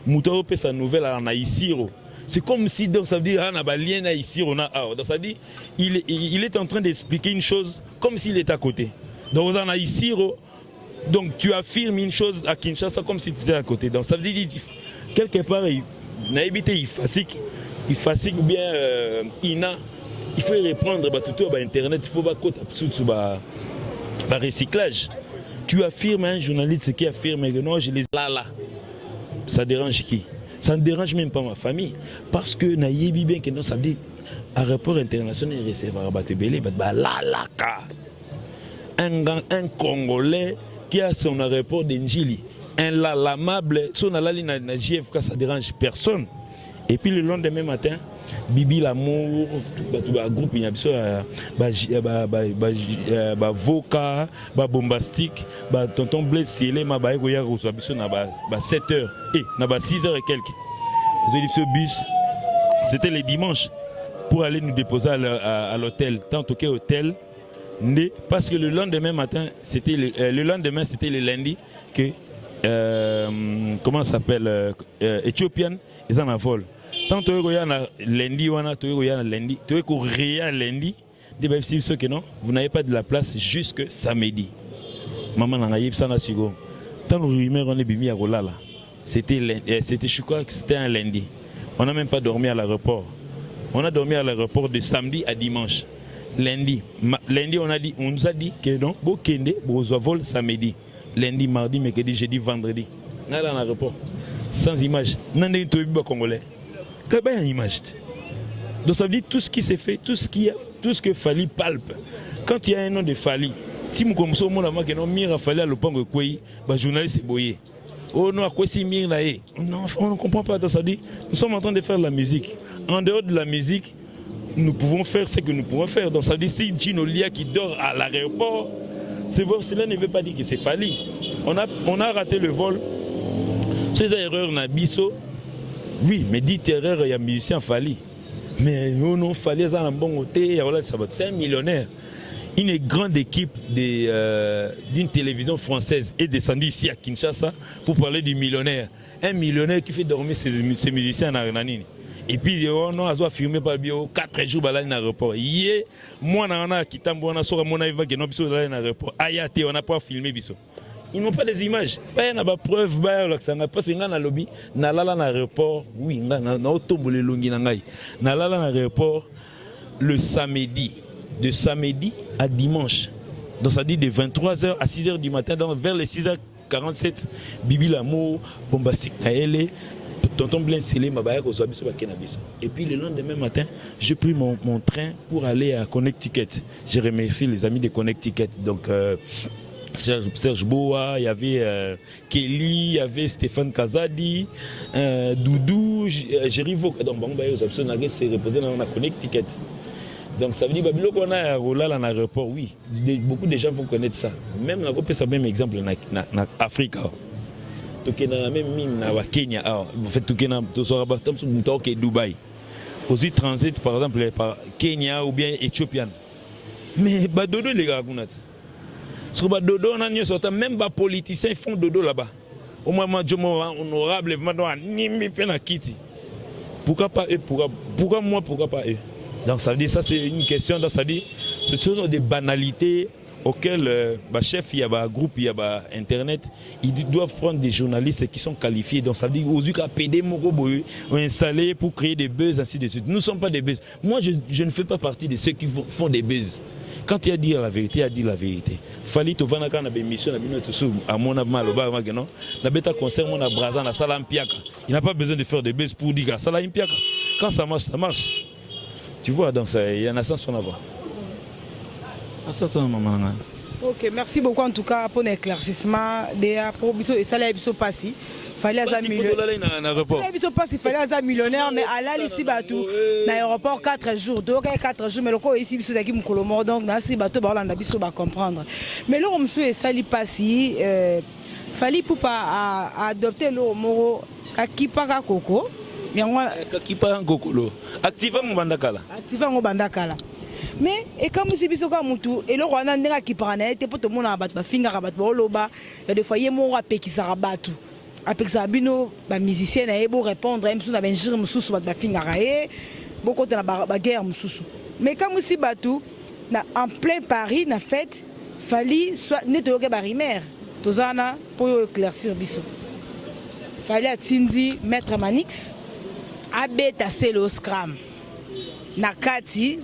Moutamo fait sa nouvelle en Aïsiro. C'est comme si donc ça veut dire on a lien Aïsiro na awa. Donc ça dit il est en train d'expliquer une chose comme s'il est à côté. Donc on a Aïsiro, donc tu affirmes une chose à Kinshasa comme si tu étais à côté. Donc ça veut dire quelque part il n'a évité il fatigue ou bien il faut reprendre tout internet, il faut recyclage. Tu affirmes un journaliste qui affirme que non, je les là. Ça dérange qui? Ça ne dérange même pas ma famille. Parce que naïbi bien que non, ça veut dire un rapport international recevra un Congolais qui a son aéroport d'Enjili. Un lalamable, son alali na JFK, ça dérange personne. Et puis le lendemain matin, Bibi l'amour, groupe il y a Voka, bombastique, tonton blessé, les mabaye goya reçoit biso na 7h et na 6h et quelques. Ce bus, c'était les dimanches pour aller nous déposer à l'hôtel, tant qu'au hôtel, parce que le lendemain matin, c'était le lendemain, c'était le lundi que comment ça s'appelle Éthiopienne, ils en a vol. Tant que vous avez lundi, vous avez lundi, que non, vous n'avez pas de la place jusque samedi. Maman n'a pas ça na sigo. Tant que rumeur on est bimi à Rolala. C'était je crois que c'était un lundi. On n'a même pas dormi à l'aéroport. On a dormi à l'aéroport de samedi à dimanche. Lundi, on nous a dit que non, vous kende, vous vol samedi. Lundi, mardi, mercredi, jeudi, vendredi. On est dans l'aéroport. Sans image. Non, on est congolais. Quelle belle image. Donc ça veut dire tout ce qui s'est fait, tout ce que Fali palpe. Quand il y a un nom de Fali, si nous commençons à dire que non, Mira Fali à l'opang de Koué, le journaliste est boyé. Oh non, à quoi si Mira là? Non, on ne comprend pas. Donc ça veut dire nous sommes en train de faire de la musique. En dehors de la musique, nous pouvons faire ce que nous pouvons faire. Donc ça veut dire si Gino Lia qui dort à l'aéroport, cela ne veut pas dire que c'est Fali. On a raté le vol. Ces erreurs Nabiso. Oui, mais dites erreur, il y a un musicien Fali. Mais non, Fali, c'est un millionnaire. Une grande équipe d'une télévision française est descendue ici à Kinshasa pour parler du millionnaire. Un millionnaire qui fait dormir ses musiciens à Renanini. Et puis, on a affirmé par bio 4 jours à l'aéroport. Hier, moi, on a quitté mon aéroport. Ayate, on n'a pas filmé. Ils n'ont pas des images. Il y a des preuves. Parce que dans le lobby, dans l'aéroport, oui, dans l'aéroport, le samedi, de samedi à dimanche. Donc ça dit de 23h à 6h du matin, donc vers les 6h47, Bibi l'amour, bombastique naël, tonton Blain Sélé, Mabaya, et puis le lendemain matin, j'ai pris mon train pour aller à Connecticut. Je remercie les amis de Connecticut. Donc Serge Boa, il y avait Kelly, il y avait Stéphane Kazadi, Doudou, Jérivo. Donc c'est reposé dans la Connecticut. Donc ça veut dire que qu'on a roulé dans l'aéroport, oui, beaucoup de gens vont connaître ça. Même on peut ça même exemple en Afrique. Tu as même mine au Kenya, en fait tu as Dubaï. Aussi transit par exemple par Kenya ou bien Éthiopienne. Mais dodo les gars sur dodo on a même les politiciens font dodo là-bas. Au moment honorable ni penakiti. Pourquoi pas eux, pourquoi moi, pourquoi pas eux? Donc ça veut dire ça c'est une question, donc ça dit ce sont des banalités auxquelles chef, il y a un groupe, il y a internet, ils doivent prendre des journalistes qui sont qualifiés. Donc ça veut dire aux PD ont installé pour créer des buzz ainsi de suite. Nous ne sommes pas des buzz. Moi je ne fais pas partie de ceux qui font des buzz. Quand il y a dit la vérité, il a dit la vérité. Fali to vana kana bémission na bino tusu amona maloba mageno na beta concert mona braza na sala mpiaka. Il n'a pas besoin de faire des buzz pour dire ça la mpiaka. Quand ça marche, ça marche. Tu vois, donc il y en a sens là-bas. Ok, merci beaucoup en tout cas pour l'éclaircissement des propositions et ça l'a passé. Fallait à millionnaire mais à la ici bateau dans l'aéroport 4 jours donc 4 jours mais le quoi ici biso zaki mukolomo donc na si bateau ba landa biso ba comprendre mais là on se sali passé fallait pour pas adopter le moro kakipa ka koko mais on kakipa kokolo activa mo bandakala mais et comme si biso ka mutu et le rwanda ndinga kipana était pour tout le monde à battre ba finga ba loba il y a des fois yemo apekisa rabatu apekisa bino ba musicien na ebo répondre même sous na benjir mususu ba finga raé beaucoup de la guerre mususu mais comme si batu na en plein Paris na fête fallait soit nettoyer barimer tozana pour éclaircir biso fallait atindi maître Manix abeta selo scram na kati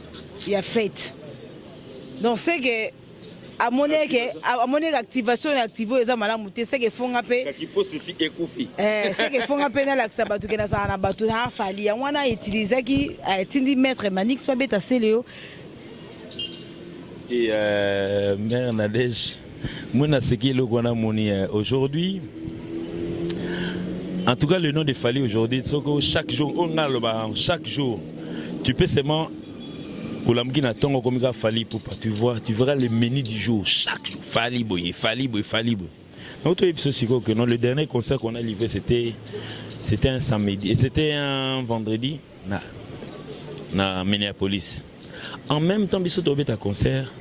ya fête donc c'est que à mon activation activo eza malamu te c'est que fonga pe kakipo ceci ekufi c'est que fonga pe na la sabatu ke na sa na batu na fali ya wana utiliser ki tindi maître Manix pa beta seleo et mère Nadège mona seki le kona moni aujourd'hui en tout cas le nom de Fali aujourd'hui chaque jour on a le chaque jour tu peux seulement Oulamgina tongo komika Fali pour tu vois tu verras le menu du jour chaque jour Fali boy. Notre épisode que non le dernier concert qu'on a livré c'était un samedi et c'était un vendredi na Minneapolis. En même temps biso to beta concert.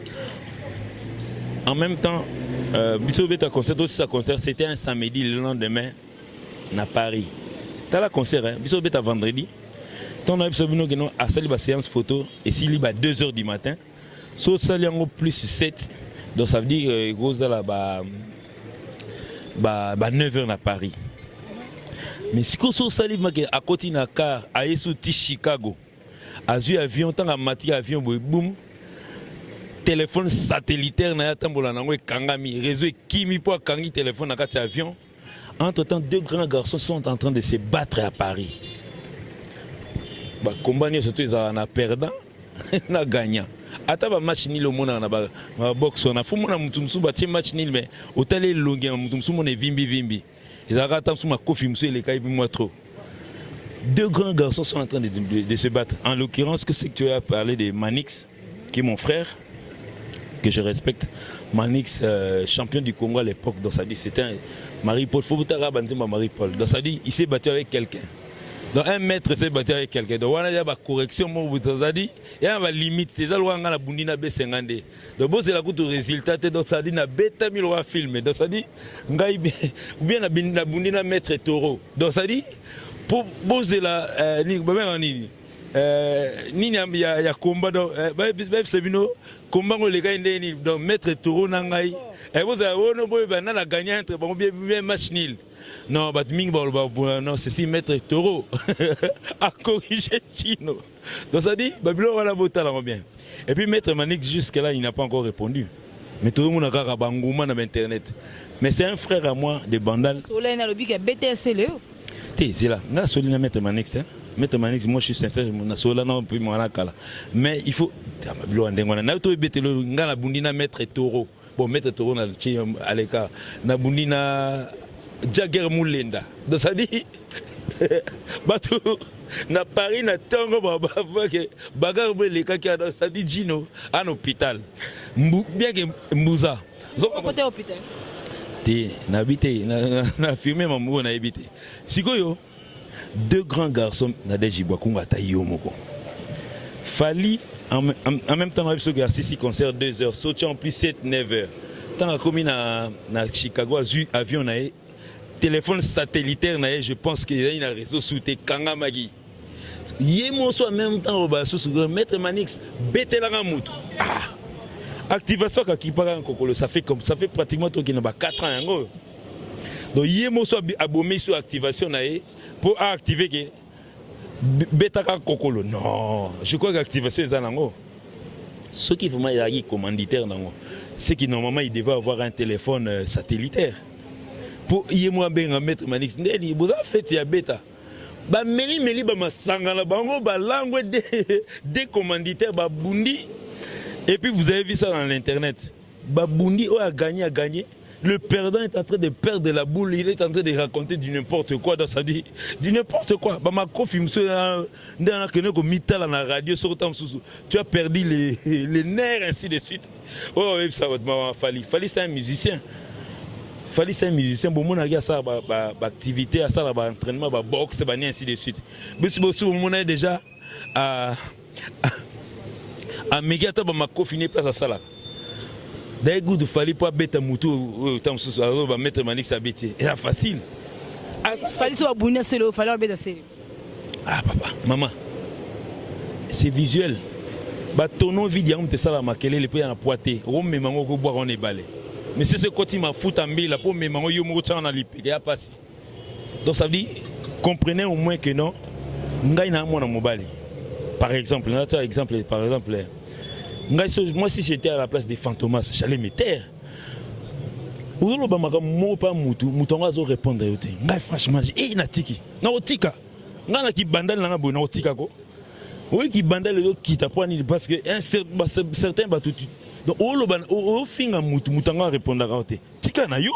En même temps biso beta concert aussi sa concert c'était un samedi le lendemain na Paris. T'as la concert hein biso beta vendredi. On a à la séance photo et s'il y a 2h du matin, sauf ça il y a plus 7, donc ça veut dire gros là 9h à Paris. Mais si on ça à côté de car à Chicago, à avion tant à matière avion boum téléphone satellitaire na tambola na kangami réseau kimi pour kangi téléphone na carte avion. Entre-temps, 2 grands garçons sont en train de se battre à Paris. Ba combat surtout ils ont perdant na gagnant ata ba match nil au monde na ba boxe on a fou mona mutumsu ba match nil mais hôtel longue mutumsu mona vimbi ils ont raté sous ma kofi musu les kai moi trop 2 grands garçons sont en train de se battre en l'occurrence que c'est que tu as parlé de Manix qui est mon frère que je respecte Manix champion du Congo à l'époque donc ça dit c'était un Marie-Paul Fobutara Banzima Marie-Paul donc ça dit il s'est battu avec quelqu'un. Donc un maître s'est battu avec quelqu'un. Donc on a une correction, il y a une limite. C'est ça la bundina B50. Donc c'est la coûte résultat. Donc ça dit na bêta 1000 film. Donc ça dit ou bien la bundina maître taureau. Donc ça dit pour poser la ni y a combat donc c'est bino combat les gars donc maître taureau nangai. Et vous avez on gagné entre bon bien match nul. Non, non, c'est si maître taureau à corriger Chino. Donc ça dit, Babylone va la botter là bien. Et puis maître Manix jusque-là, il n'a pas encore répondu. Mais tout le monde a un bangouma dans Internet. Mais c'est un frère à moi de Bandal. Soleil n'a le bic BTC le. C'est là. Là, Soleil n'a maître Manix. Maître Manix, moi je suis sincère, je suis là, non, puis moi là. Mais il faut. Babylone, n'a pas été le ngala bundina maître taureau. Bon, maître taureau, na à l'écart. Na bundina. Jagger Moulenda. Donc ça dit, na Paris na tango bagarre les cas ça dit Gino à l'hôpital. Bien que Mbouza. Côté hôpital. Na habité na filmé maman na habité. Sikoyo 2 grands garçons na Dejibwa kunga tayo moko. Fali en même temps ce garçon ici concert 2 heures, sauté en plus 7 9 heures. Tant comme na Chicago avion na téléphone satellitaire je pense qu'il y a un réseau sous tes kangamagi. Yémo soit en même temps au sous maître Manix bête la ramoutou. Activation qui parle en Kokolo ça fait pratiquement tout qui n'a pas 4 ans ngo. Donc yémo soit abonné sur activation pour activer que bêta Kokolo. Non, je crois qu'activation est en ce qui vraiment est commanditaire c'est que normalement il devait avoir un téléphone satellitaire. Pour y moi bien mettre Manix ndeni vous avez fait ya bêta Ba meli ba masanga na bango ba langue des commanditaires ba bundi. Et puis vous avez vu ça dans l'internet. Ba bundi a gagné. Le perdant est en train de perdre la boule, il est en train de raconter du n'importe quoi dans sa vie. Du n'importe quoi. Bah ma coffre monsieur dans la radio sur tu as perdu les nerfs ainsi de suite. Oh ça va Fali c'est un musicien. Fali c'est un musicien bon mon a ça ba activité à ça ba entraînement ba boxe ba ainsi de suite. Mais si mon a déjà à Megata ba ma coffre n'est place à ça là. D'ailleurs, il fallait pas mettre Moutou, mettre Manix à bêter. C'est facile. Il fallait soit bonne, c'est le fallait mettre ça. Ah papa, maman, c'est visuel. Bah ton nom vidéo, on ça la maquille, les pays en poité. On met mango go boire on est balé. Mais c'est ce côté m'a foutu en bille, pour mes mango yo mo tchan na lipe, y a pas si. Donc ça veut dire comprenez au moins que non, ngai na mo na mobile. Par exemple, moi, si j'étais à la place des Fantomas, j'allais me taire. Franchement, j'ai natiki. Na otika. Ngana ki bandal na bo na otika ko. Oui ki bandal le qui t'apprendre parce que certains batu. Donc o finga mutanga répondre à côté. Tika na yo.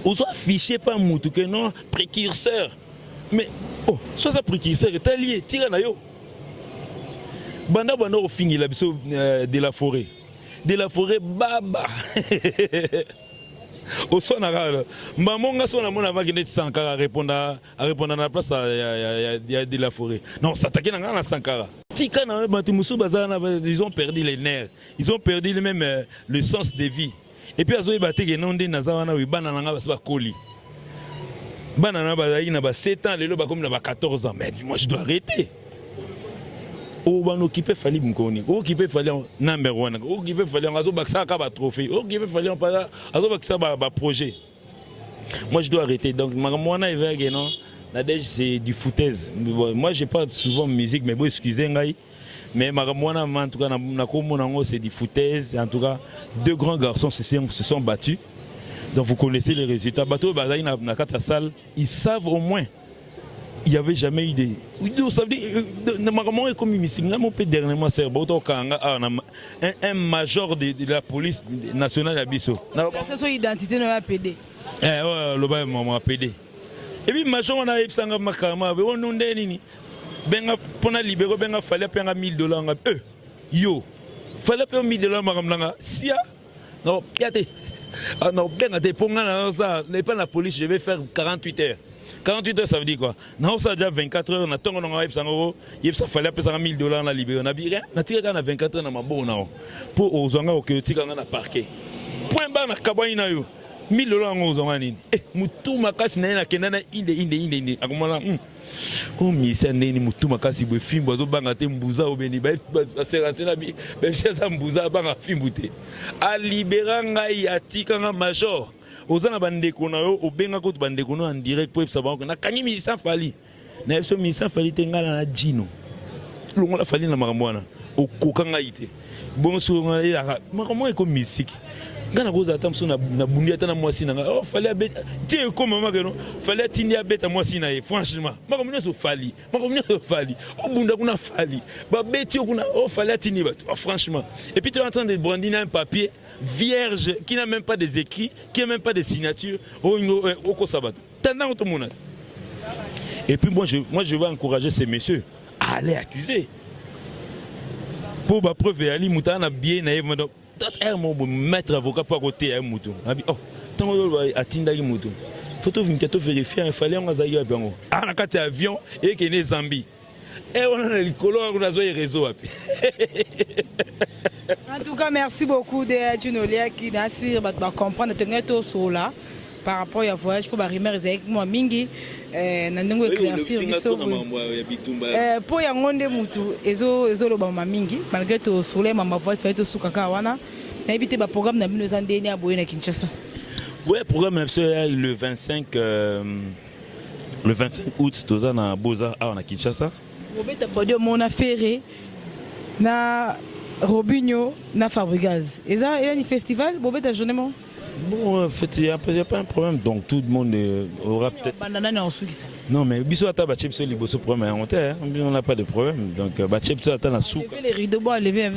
On soit affiché par mutu que non précurseur. Mais soit ça précurseur est allié, tika na yo. Banda au fini la biso de la forêt baba au son arabe maman son amon avant que net Sankara répondre à la place de la forêt non s'attaquer dans Sankara tika na batu musu bazana ils ont perdu les nerfs ils ont perdu même le sens de vie et puis azo ibate que non de nazawana wi bana nanga basa koli bana na bazaki na ba 7 ans lelo ba comme na ba 14 ans mais moi je dois arrêter. O ban occupé fali mkoni occupé fali number 1 occupé fali azo baksa ka ba trophée occupé fali pas azo baksa ba projet. Moi je dois arrêter donc mwana evege non la dej c'est du foutaise. Moi j'ai pas souvent musique mais bon excusez ngai mais mwana en tout cas na komonango c'est du foutaise en tout cas deux grands garçons se sont battus. Donc vous connaissez les résultats bateau bazai na kata salle ils savent au moins. Il n'y avait jamais eu de. Ça veut dire, comme dernièrement, c'est un major de la police nationale à Bissau. C'est son identité de la PD. Le bail m'a PD. Et puis, major, on a eu ça, on a dit, pour libérer, il fallait payer $1000. Yo, il fallait payer $1000. Si, non, regardez. Non, pour la police, je vais faire 48 heures. 48 heures, ça veut dire quoi? Non, ça déjà 24 heures, on a tant qu'on a eu ça fallait payer $1000 à libérer. On a bien, on a tiré 24 heures dans ma bonne pour aux gens au que tu as parqué. Point bas, on a cabane na yo. $1000 aux gens nini. Mutu makasi na ina kenana inde. Akumala. Oh mi c'est nini mutu makasi bo fimbo zo banga te mbuza obeni ba serase na bi. Ba ça mbuza banga fimbute. A libérer ngai atika nga major. Ozana bandeko na yo obenga ko bandeko no en direct pour savoir que na kanyi mi sans fali na eso mi sans fali tengala na jino longo la fali na makamwana okokanga ite bon so ngala makamwa ko musique ngana ko za tamso na bundi ata na mwasi na oh fali abeta tie ko mama que no fali tindi abeta mwasi na e franchement makamwa so fali obunda kuna fali ba beti kuna oh fali tindi ba franchement et puis tu es en train de brandiner un papier vierge, qui n'a même pas des écrits, qui n'a même pas de signatures, au Sabat. Et puis moi je vais encourager ces messieurs à aller accuser. Pour ma preuve, Ali Moutana bien naïf, maître avocat pour côté à Moutou. Oh, tant que Atinda Moutou. Photo vérifier, il fallait un azaïa bien. Ah, on a quatre avions et qui est né Zambie. Et on a les colons, on a les réseaux. En tout cas, merci beaucoup de Junolia qui a su comprendre que tu là par rapport au voyage pour Barimer avec moi mingi nandengo éclaircir biso pour yangonde mutu ezo lo ba mingi malgré to soleil mama voix fait to sukaka wana na ebité ba programme na bino zandeni aboye na Kinshasa. Ouais, programme le 25 août toza na Boza na Kinshasa. Robeta podium mon affaire na Robinho na Fabregas. Et ça, il y a un festival, Bobet à journée. Bon, en fait, il n'y a pas un problème. Donc tout le monde aura peut-être. Non, mais biso ata ba chepso liboso problème hein. On n'a pas de problème. Donc ba chepso ata na souka. Les rideaux bois lever un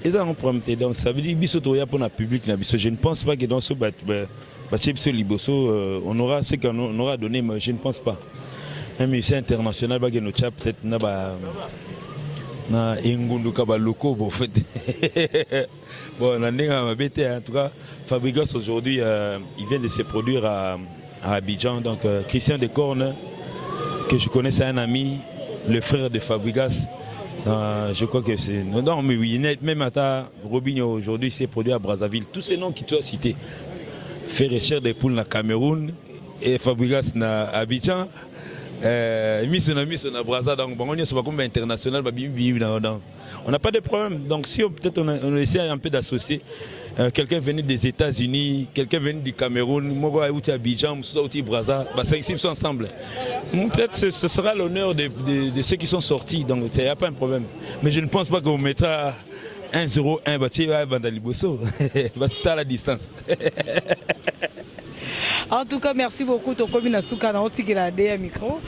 Et ça un problème. Donc ça veut dire biso to ya pour la public na biso. Je ne pense pas que dans ce ba chepso liboso on aura ce qu'on aura donné, mais je ne pense pas. Un musicien international ba no chap peut-être na engundu kaba loko en fait. Bon, en tout cas, Fabregas aujourd'hui, il vient de se produire à Abidjan. Donc, Christian Decorne, que je connais, c'est un ami, le frère de Fabregas. Je crois que c'est. Non, mais oui, même à Robinho aujourd'hui, s'est produit à Brazzaville. Tous ces noms qui tu as cités, Ferrecher des poules na Cameroun et Fabregas na Abidjan. Mis on a Brazza, donc on est sur le international, on n'a pas de problème. Donc si peut-être on essaie un peu d'associer quelqu'un venu des États-Unis, quelqu'un venu du Cameroun, moi je suis à Abidjan, je suis à Brazza, 5-6 sont ensemble. Peut-être ce sera l'honneur de ceux qui sont sortis, donc il n'y a pas un problème. Mais je ne pense pas qu'on mettra 1-0-1 Bandaliboso, c'est à la distance. En tout cas, merci beaucoup. Ton commune Souka na otikela de micro.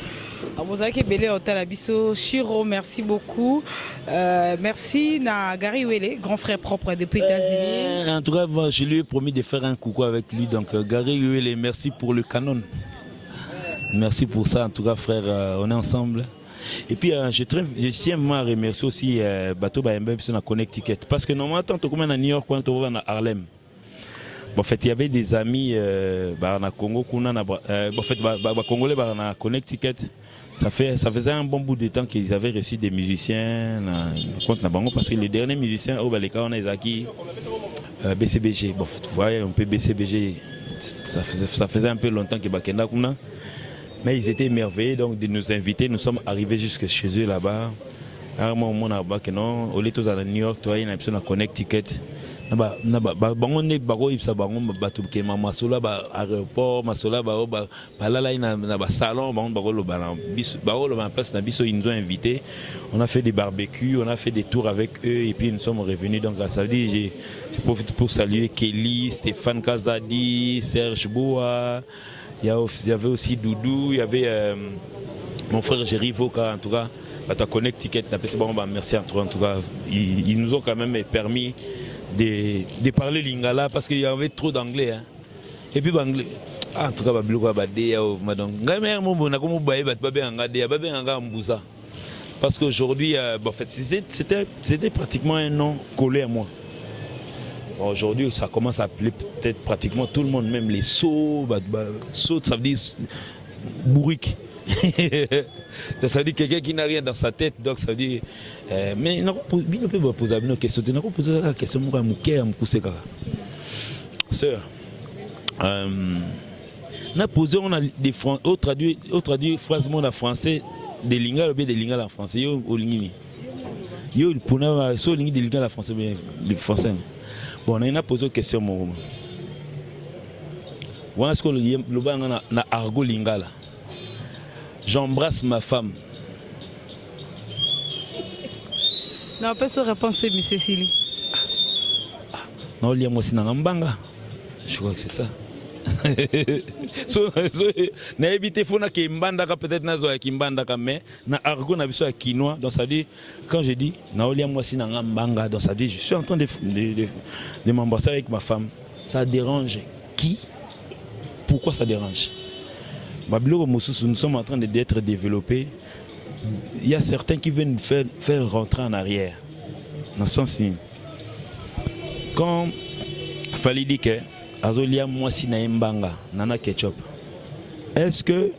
Amozaki belé hotel abiso Chiro, merci beaucoup. Merci na Gary Wele, grand frère propre depuis les États-Unis. En tout cas, je lui ai promis de faire un coucou avec lui. Donc Gary Wele, merci pour le canon. Merci pour ça. En tout cas, frère, on est ensemble. Et puis je tiens à remercier aussi Bateau Bayembe sur la Connecticut. Parce que normalement, tant que à New York, quand on va à Harlem. En fait, il y avait des amis au Congo, en fait, Congolais à Connecticut. Ça faisait un bon bout de temps qu'ils avaient reçu des musiciens parce que les derniers musiciens au Baleka, on a acquis BCBG. Bon, vous voyez un peu BCBG, ça faisait un peu longtemps que Bakenda Kuna. Mais ils étaient émerveillés donc de nous inviter. Nous sommes arrivés jusque chez eux là-bas. Au lieu de New York, il y a une Connecticut. Bango ne bago ibsa bango batu ke mama sola ba aéroport masola ba balala na ba salon bango bago lo bala biso bago lo en place na biso ils nous ont invités, on a fait des barbecues, on a fait des tours avec eux et puis nous sommes revenus. Donc ça veut dire je profite pour saluer Kelly, Stéphane Kazadi, Serge Boa, il y avait aussi Doudou, il y avait mon frère Jerry Voka. En tout cas à Connecticut, merci en tout cas ils nous ont quand même permis de parler lingala parce qu'il y avait trop d'anglais. Hein. Et puis anglais, en tout cas, parce qu'aujourd'hui, en fait, c'était pratiquement un nom collé à moi. Aujourd'hui, ça commence à appeler peut-être pratiquement tout le monde, même les sauts, sauts, ça veut dire bourrique. Ça veut dire quelqu'un qui n'a rien dans sa tête, donc ça veut dire. Mais on peut poser une question. On peut poser la question à sœur. On a posé, on a des traduit phrase en français, des lingala ou des lingala en français. Yo au lingini. Yo pour na so lingi des lingala en français, le français. Bon, on a posé une question mon. Voilà ce que le bang na argot lingala. J'embrasse ma femme. Non, pas se répondre, M. Cécilie. Non, il y a moi aussi dans Mbanga. Je crois que c'est ça. Na évité fona ke mbandaka peut-être nazo ya kimbandaka mais na argot na biso ya quinoa. Donc ça dit quand je dis na olia moi aussi dans Mbanga, donc ça dit je suis en train de m'embrasser avec ma femme. Ça dérange qui? Pourquoi ça dérange? Nous sommes en train d'être développés. Il y a certains qui veulent nous faire rentrer en arrière. Dans le sens où, quand il fallait dire que Azolia Mwasi na Mbanga, Nana Ketchup, est-ce que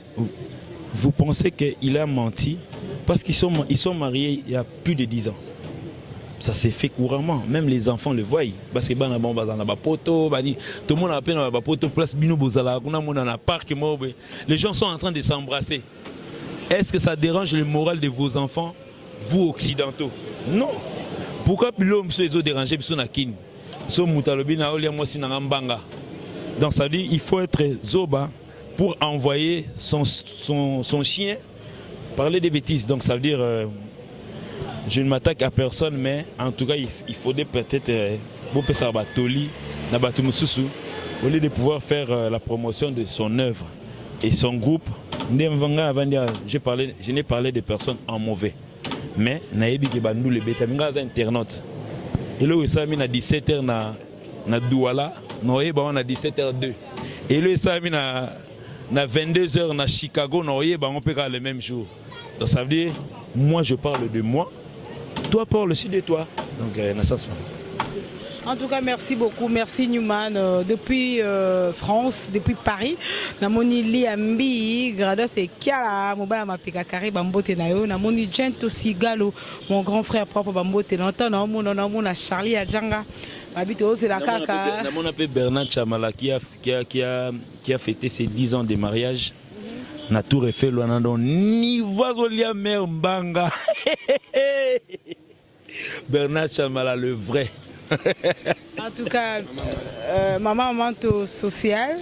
vous pensez qu'il a menti? Parce qu'ils sont mariés il y a plus de 10 ans. Ça s'est fait couramment, même les enfants le voient. Parce que tout le monde a peine à poto, place Bino Bozala, les gens sont en train de s'embrasser. Est-ce que ça dérange le moral de vos enfants, vous occidentaux? Non. Pourquoi l'homme se dérange? Donc ça dit il faut être zoba pour envoyer son chien parler des bêtises. Donc ça veut dire je ne m'attaque à personne, mais en tout cas, il faudrait peut-être au lieu de pouvoir faire la promotion de son œuvre et son groupe, je n'ai parlé de personnes en mauvais. Mais naebi ke bandu le betaminga za internaute. Et là où ça mis à 17h na Douala, noye ba on a 17h02. Et là ça mis na 22h na Chicago, noye ba on peut le même jour. Donc ça veut dire moi je parle de moi, toi parle aussi de toi. Donc na ça. En tout cas, merci beaucoup. Merci Newman. Depuis France, depuis Paris, namoni Liambi, Grados et Kiala, Mobala Mapika Kari, Bambote Nayo, namoni Gento Sigalo, mon grand frère propre Bambote Nantan, namona Charlie Adjanga, habite au Zélakaka. Namona appelé Bernard Chamala qui a fêté ses 10 ans de mariage. Na Tour Eiffel, Luanandon, Nivoazolia Mère Mbanga. Bernard Chamala, le vrai. En tout cas, maman manteau social,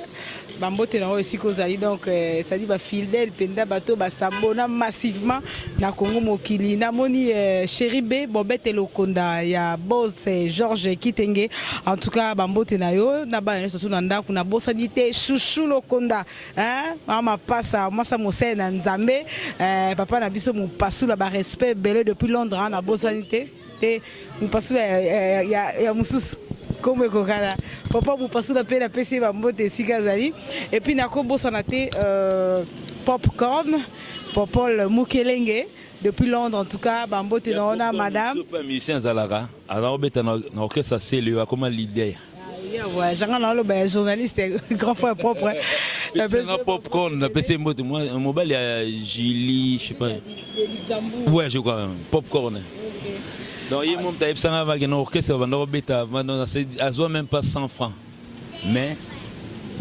Bambote na aussi kozali donc ça dit ba fidèle penda bato ba sabona massivement na Congo mokili na moni chéri B Bobette Lokonda ya boss Georges Kitenge. En tout cas Bambote na yo na ba surtout na ndako na bosanité chouchou Lokonda hein mama passa masa mosé na Nzambe papa na biso mo pasu la ba respect belé depuis Londres na bosanité et mo pasu ya mususu comme kokala papa mo pasu la pe la PC Bambote Sigazali et puis nako bosanate popcorn Popol Mukelenge depuis Londres en tout cas Bambote na madame pas musicien Zalaga alors beta na orchestre c'est comment l'idée ouais j'en ai le journaliste grand frère propre un popcorn na PC moi mobile ya Julie je sais pas ouais je crois popcorn. Donc il monte à Epsanga avec un orchestre, à soit même pas 100 francs. Mais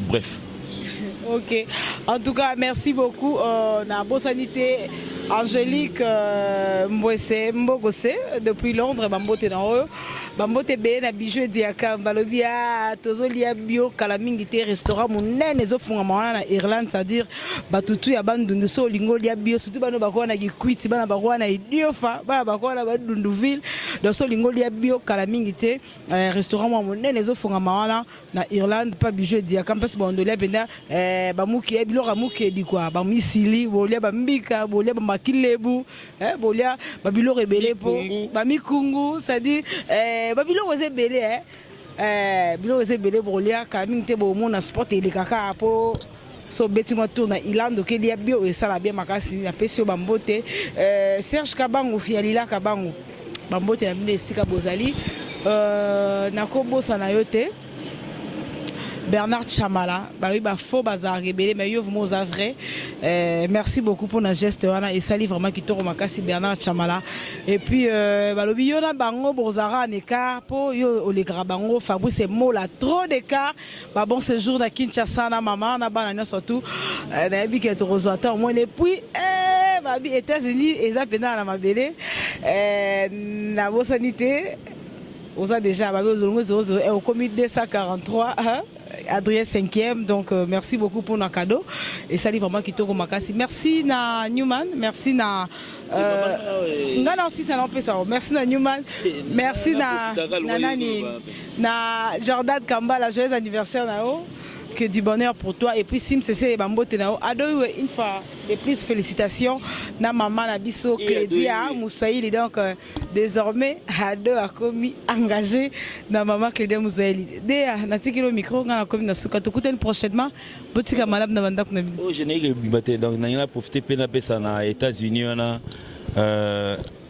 bref. Ok. En tout cas, merci beaucoup. Na Bosanité Angélique Mbwese Mbogose depuis Londres, Bambote na eux. Bambote be na bijou diaka balobia tozolia bio kala mingi te restaurant monene ezofunga mwana na Irlande, c'est-à-dire batutu ya bandundu so lingo lia bio surtout bano bakwa na gikwiti bana bakwa na idiofa bana bakwa na badunduville donc so lingo lia bio kala mingi te restaurant monene ezofunga mwana na Irlande pa bijou diaka parce bondolia penda bamuki bilora muki di quoi bamisili bolia bambika bolia bamakilebu bolia babilo rebele po bamikungu, c'est-à-dire babilo ose belé bilo ose belé bolia kaming te bo mona sport et les kaka po so betima tourna ilando ke lia bio et ça la bien makasi na pesio Bambote Serge Kabango yalila Kabango Bambote na bine sika bozali na ko bosa na yote Bernard Chamala, faux bazar rebelle, mais yo vous vrai. Merci beaucoup pour notre geste et sali vraiment qui toro makasi Bernard Chamala. Et puis balobi yona bango bozara en écart pour yo les grabango Fabrice Mola trop d'écart. Ba bon séjour na Kinshasa na maman na banana surtout na bi que rozata au moins et puis babi États-Unis eza pena na mabele na bo sanité osa déjà babi au comité 243 Adrien 5e, donc merci beaucoup pour nos cadeaux et ça dit vraiment qui toko makasi. Merci na Newman, merci na non aussi ça n'empêche ça. Merci na Newman, merci na nani na Jordan Kamba, la joyeux anniversaire nao. Que du bonheur pour toi et puis Sim c'est Bambote nao ado une fois de plus félicitations na maman na biso Clédia Moussaïli donc désormais ado a commis engagé na maman Clédia Moussaïli de na tikilo micro na commis na suka to kuten prochainement botika malab na banda kuna oh je n'ai que donc na ina profiter pena pesa na États-Unis on a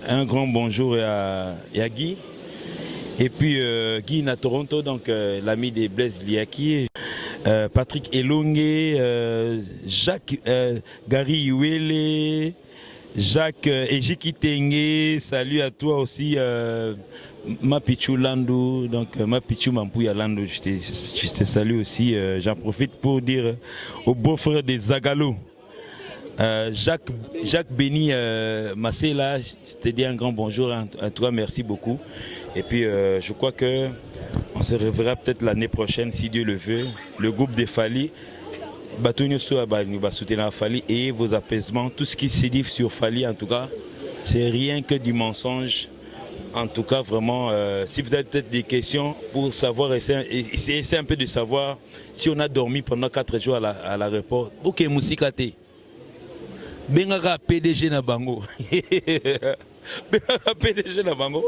un grand bonjour à Guy et puis Guy na Toronto donc l'ami de Blaise Liaki Patrick Elonge, Jacques Gary Iwele, Jacques Ejiki Tenge, salut à toi aussi Mapichu Lando, donc Mapichu Mampouya Lando, je te salue aussi, j'en profite pour dire au beau-frère des Zagalo, Jacques Béni Massela, je te dis un grand bonjour à toi, merci beaucoup. Et puis je crois que on se reverra peut-être l'année prochaine si Dieu le veut. Le groupe des Fali, Batonio va soutenir Fali et vos apaisements. Tout ce qui se dit sur Fali, en tout cas, c'est rien que du mensonge. En tout cas, vraiment, si vous avez peut-être des questions pour savoir, essayer un peu de savoir si on a dormi pendant 4 jours à l'aéroport. Ok, Moussikate. Bengaka PDG na bango. PDG na bango.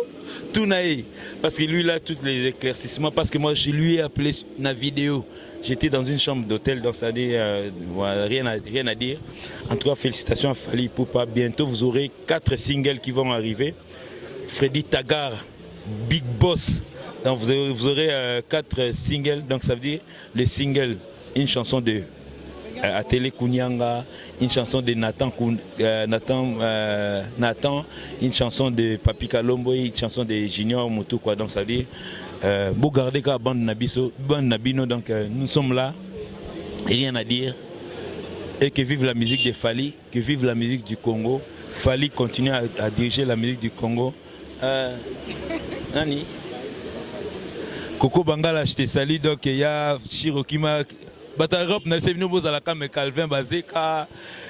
Tout naï. Parce que lui, il a tous les éclaircissements. Parce que moi, je lui ai appelé na vidéo. J'étais dans une chambre d'hôtel, donc ça dit rien à dire. En tout cas, félicitations à Fally Ipupa. Bientôt, vous aurez 4 singles qui vont arriver. Freddy Tagar, Big Boss. Donc vous aurez 4 singles. Donc ça veut dire le single, une chanson de Atele Kounyanga, une chanson de Nathan, une chanson de Papi Kalombo, une chanson de Junior Motu, quoi. Donc ça veut dire vous gardez qu'à bande Nabino, donc nous sommes là, rien à dire. Et que vive la musique de Fally, que vive la musique du Congo. Fally continue à diriger la musique du Congo. Nani Coco Bangala, je te salue. Donc il y a Shirokima, Batarop, Nassemino Bozalaka, mais Calvin Bazeka.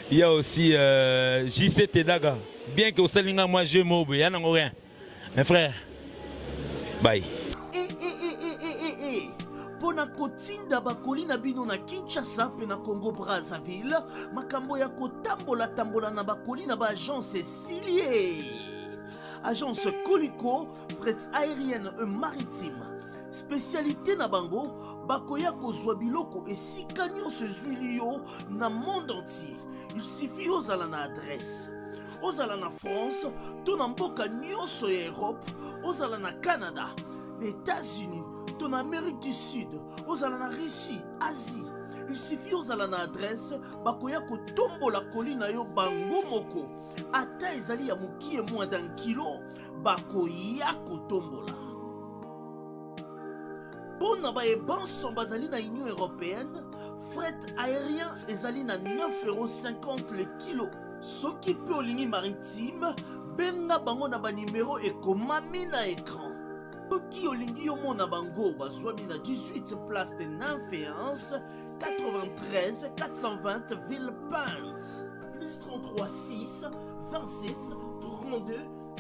Il y a aussi JC Tedaga. Bien que au Salinga, moi je m'oublie, il n'y en a rien. Mes frères, bye. Pona kotinda bakoli na bino na Kinshasa pe na Congo Brazzaville, makambo ya kotambola na bakoli na ba agence Silier. Agence Colicot, fret aérienne et maritime. Spécialité na bango, bakoya kozwa biloko esika nyonso ezwili yo na monde entier. Il suffit ozala na adresse. Ozala na France, to na mboka nyonso ya Europe, ozala na Canada, les États-Unis, ton Amérique du Sud, ozala na Russie, Asie. Il suffit ozala na adresse, bakoya kotombola kolina yo bango moko. Ata ezali ya mokie moins d'un kilo, bakoya kotombola. Pona ba ebanso bazali na Union Européenne, fret aérien ezali na 9,50 € le kilo. Soki pe olingi maritime, benga bango na ba numéro ekomami na écran. Soki olingi yo mona bango bazwami na 18 place de Nanféance, 93 420 Villepinte. Plus 33 6 27 32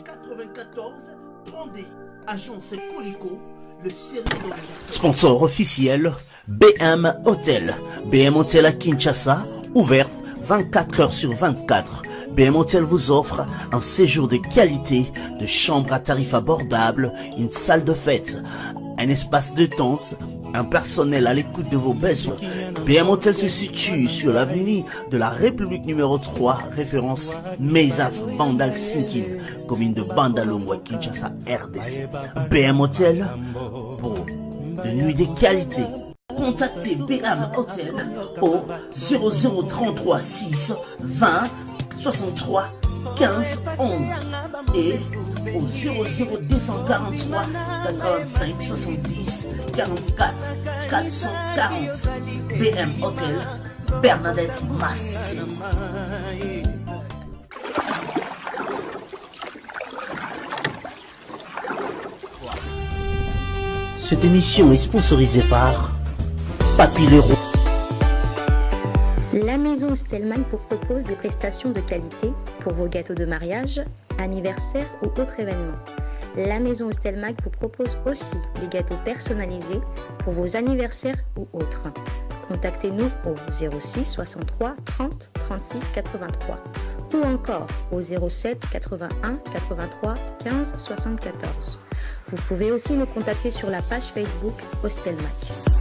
94 32. Agence Colicot, le sérieux dans les... Sponsor officiel, BM Hotel. BM Hotel à Kinshasa, ouvert 24 heures sur 24. BM Hotel vous offre un séjour de qualité, de chambres à tarifs abordables, une salle de fête, un espace de tente, un personnel à l'écoute de vos besoins. BM Hotel se situe sur l'avenue de la République numéro 3, référence Meizaf Bandal Sinkin, commune de Bandalongwa, Kinshasa, RDC. BM Hotel pour de nuits de qualité. Contactez BM Hotel au 0033 6 20 63 15 11 et au 00243 85 70 44 440. BM Hotel, Bernadette Massé. Cette émission est sponsorisée par Papy Leroux. La maison Stelman vous propose des prestations de qualité pour vos gâteaux de mariage, anniversaire ou autres événements. La maison Stelman vous propose aussi des gâteaux personnalisés pour vos anniversaires ou autres. Contactez-nous au 06 63 30 36 83 ou encore au 07 81 83 15 74. Vous pouvez aussi nous contacter sur la page Facebook Hostelmac.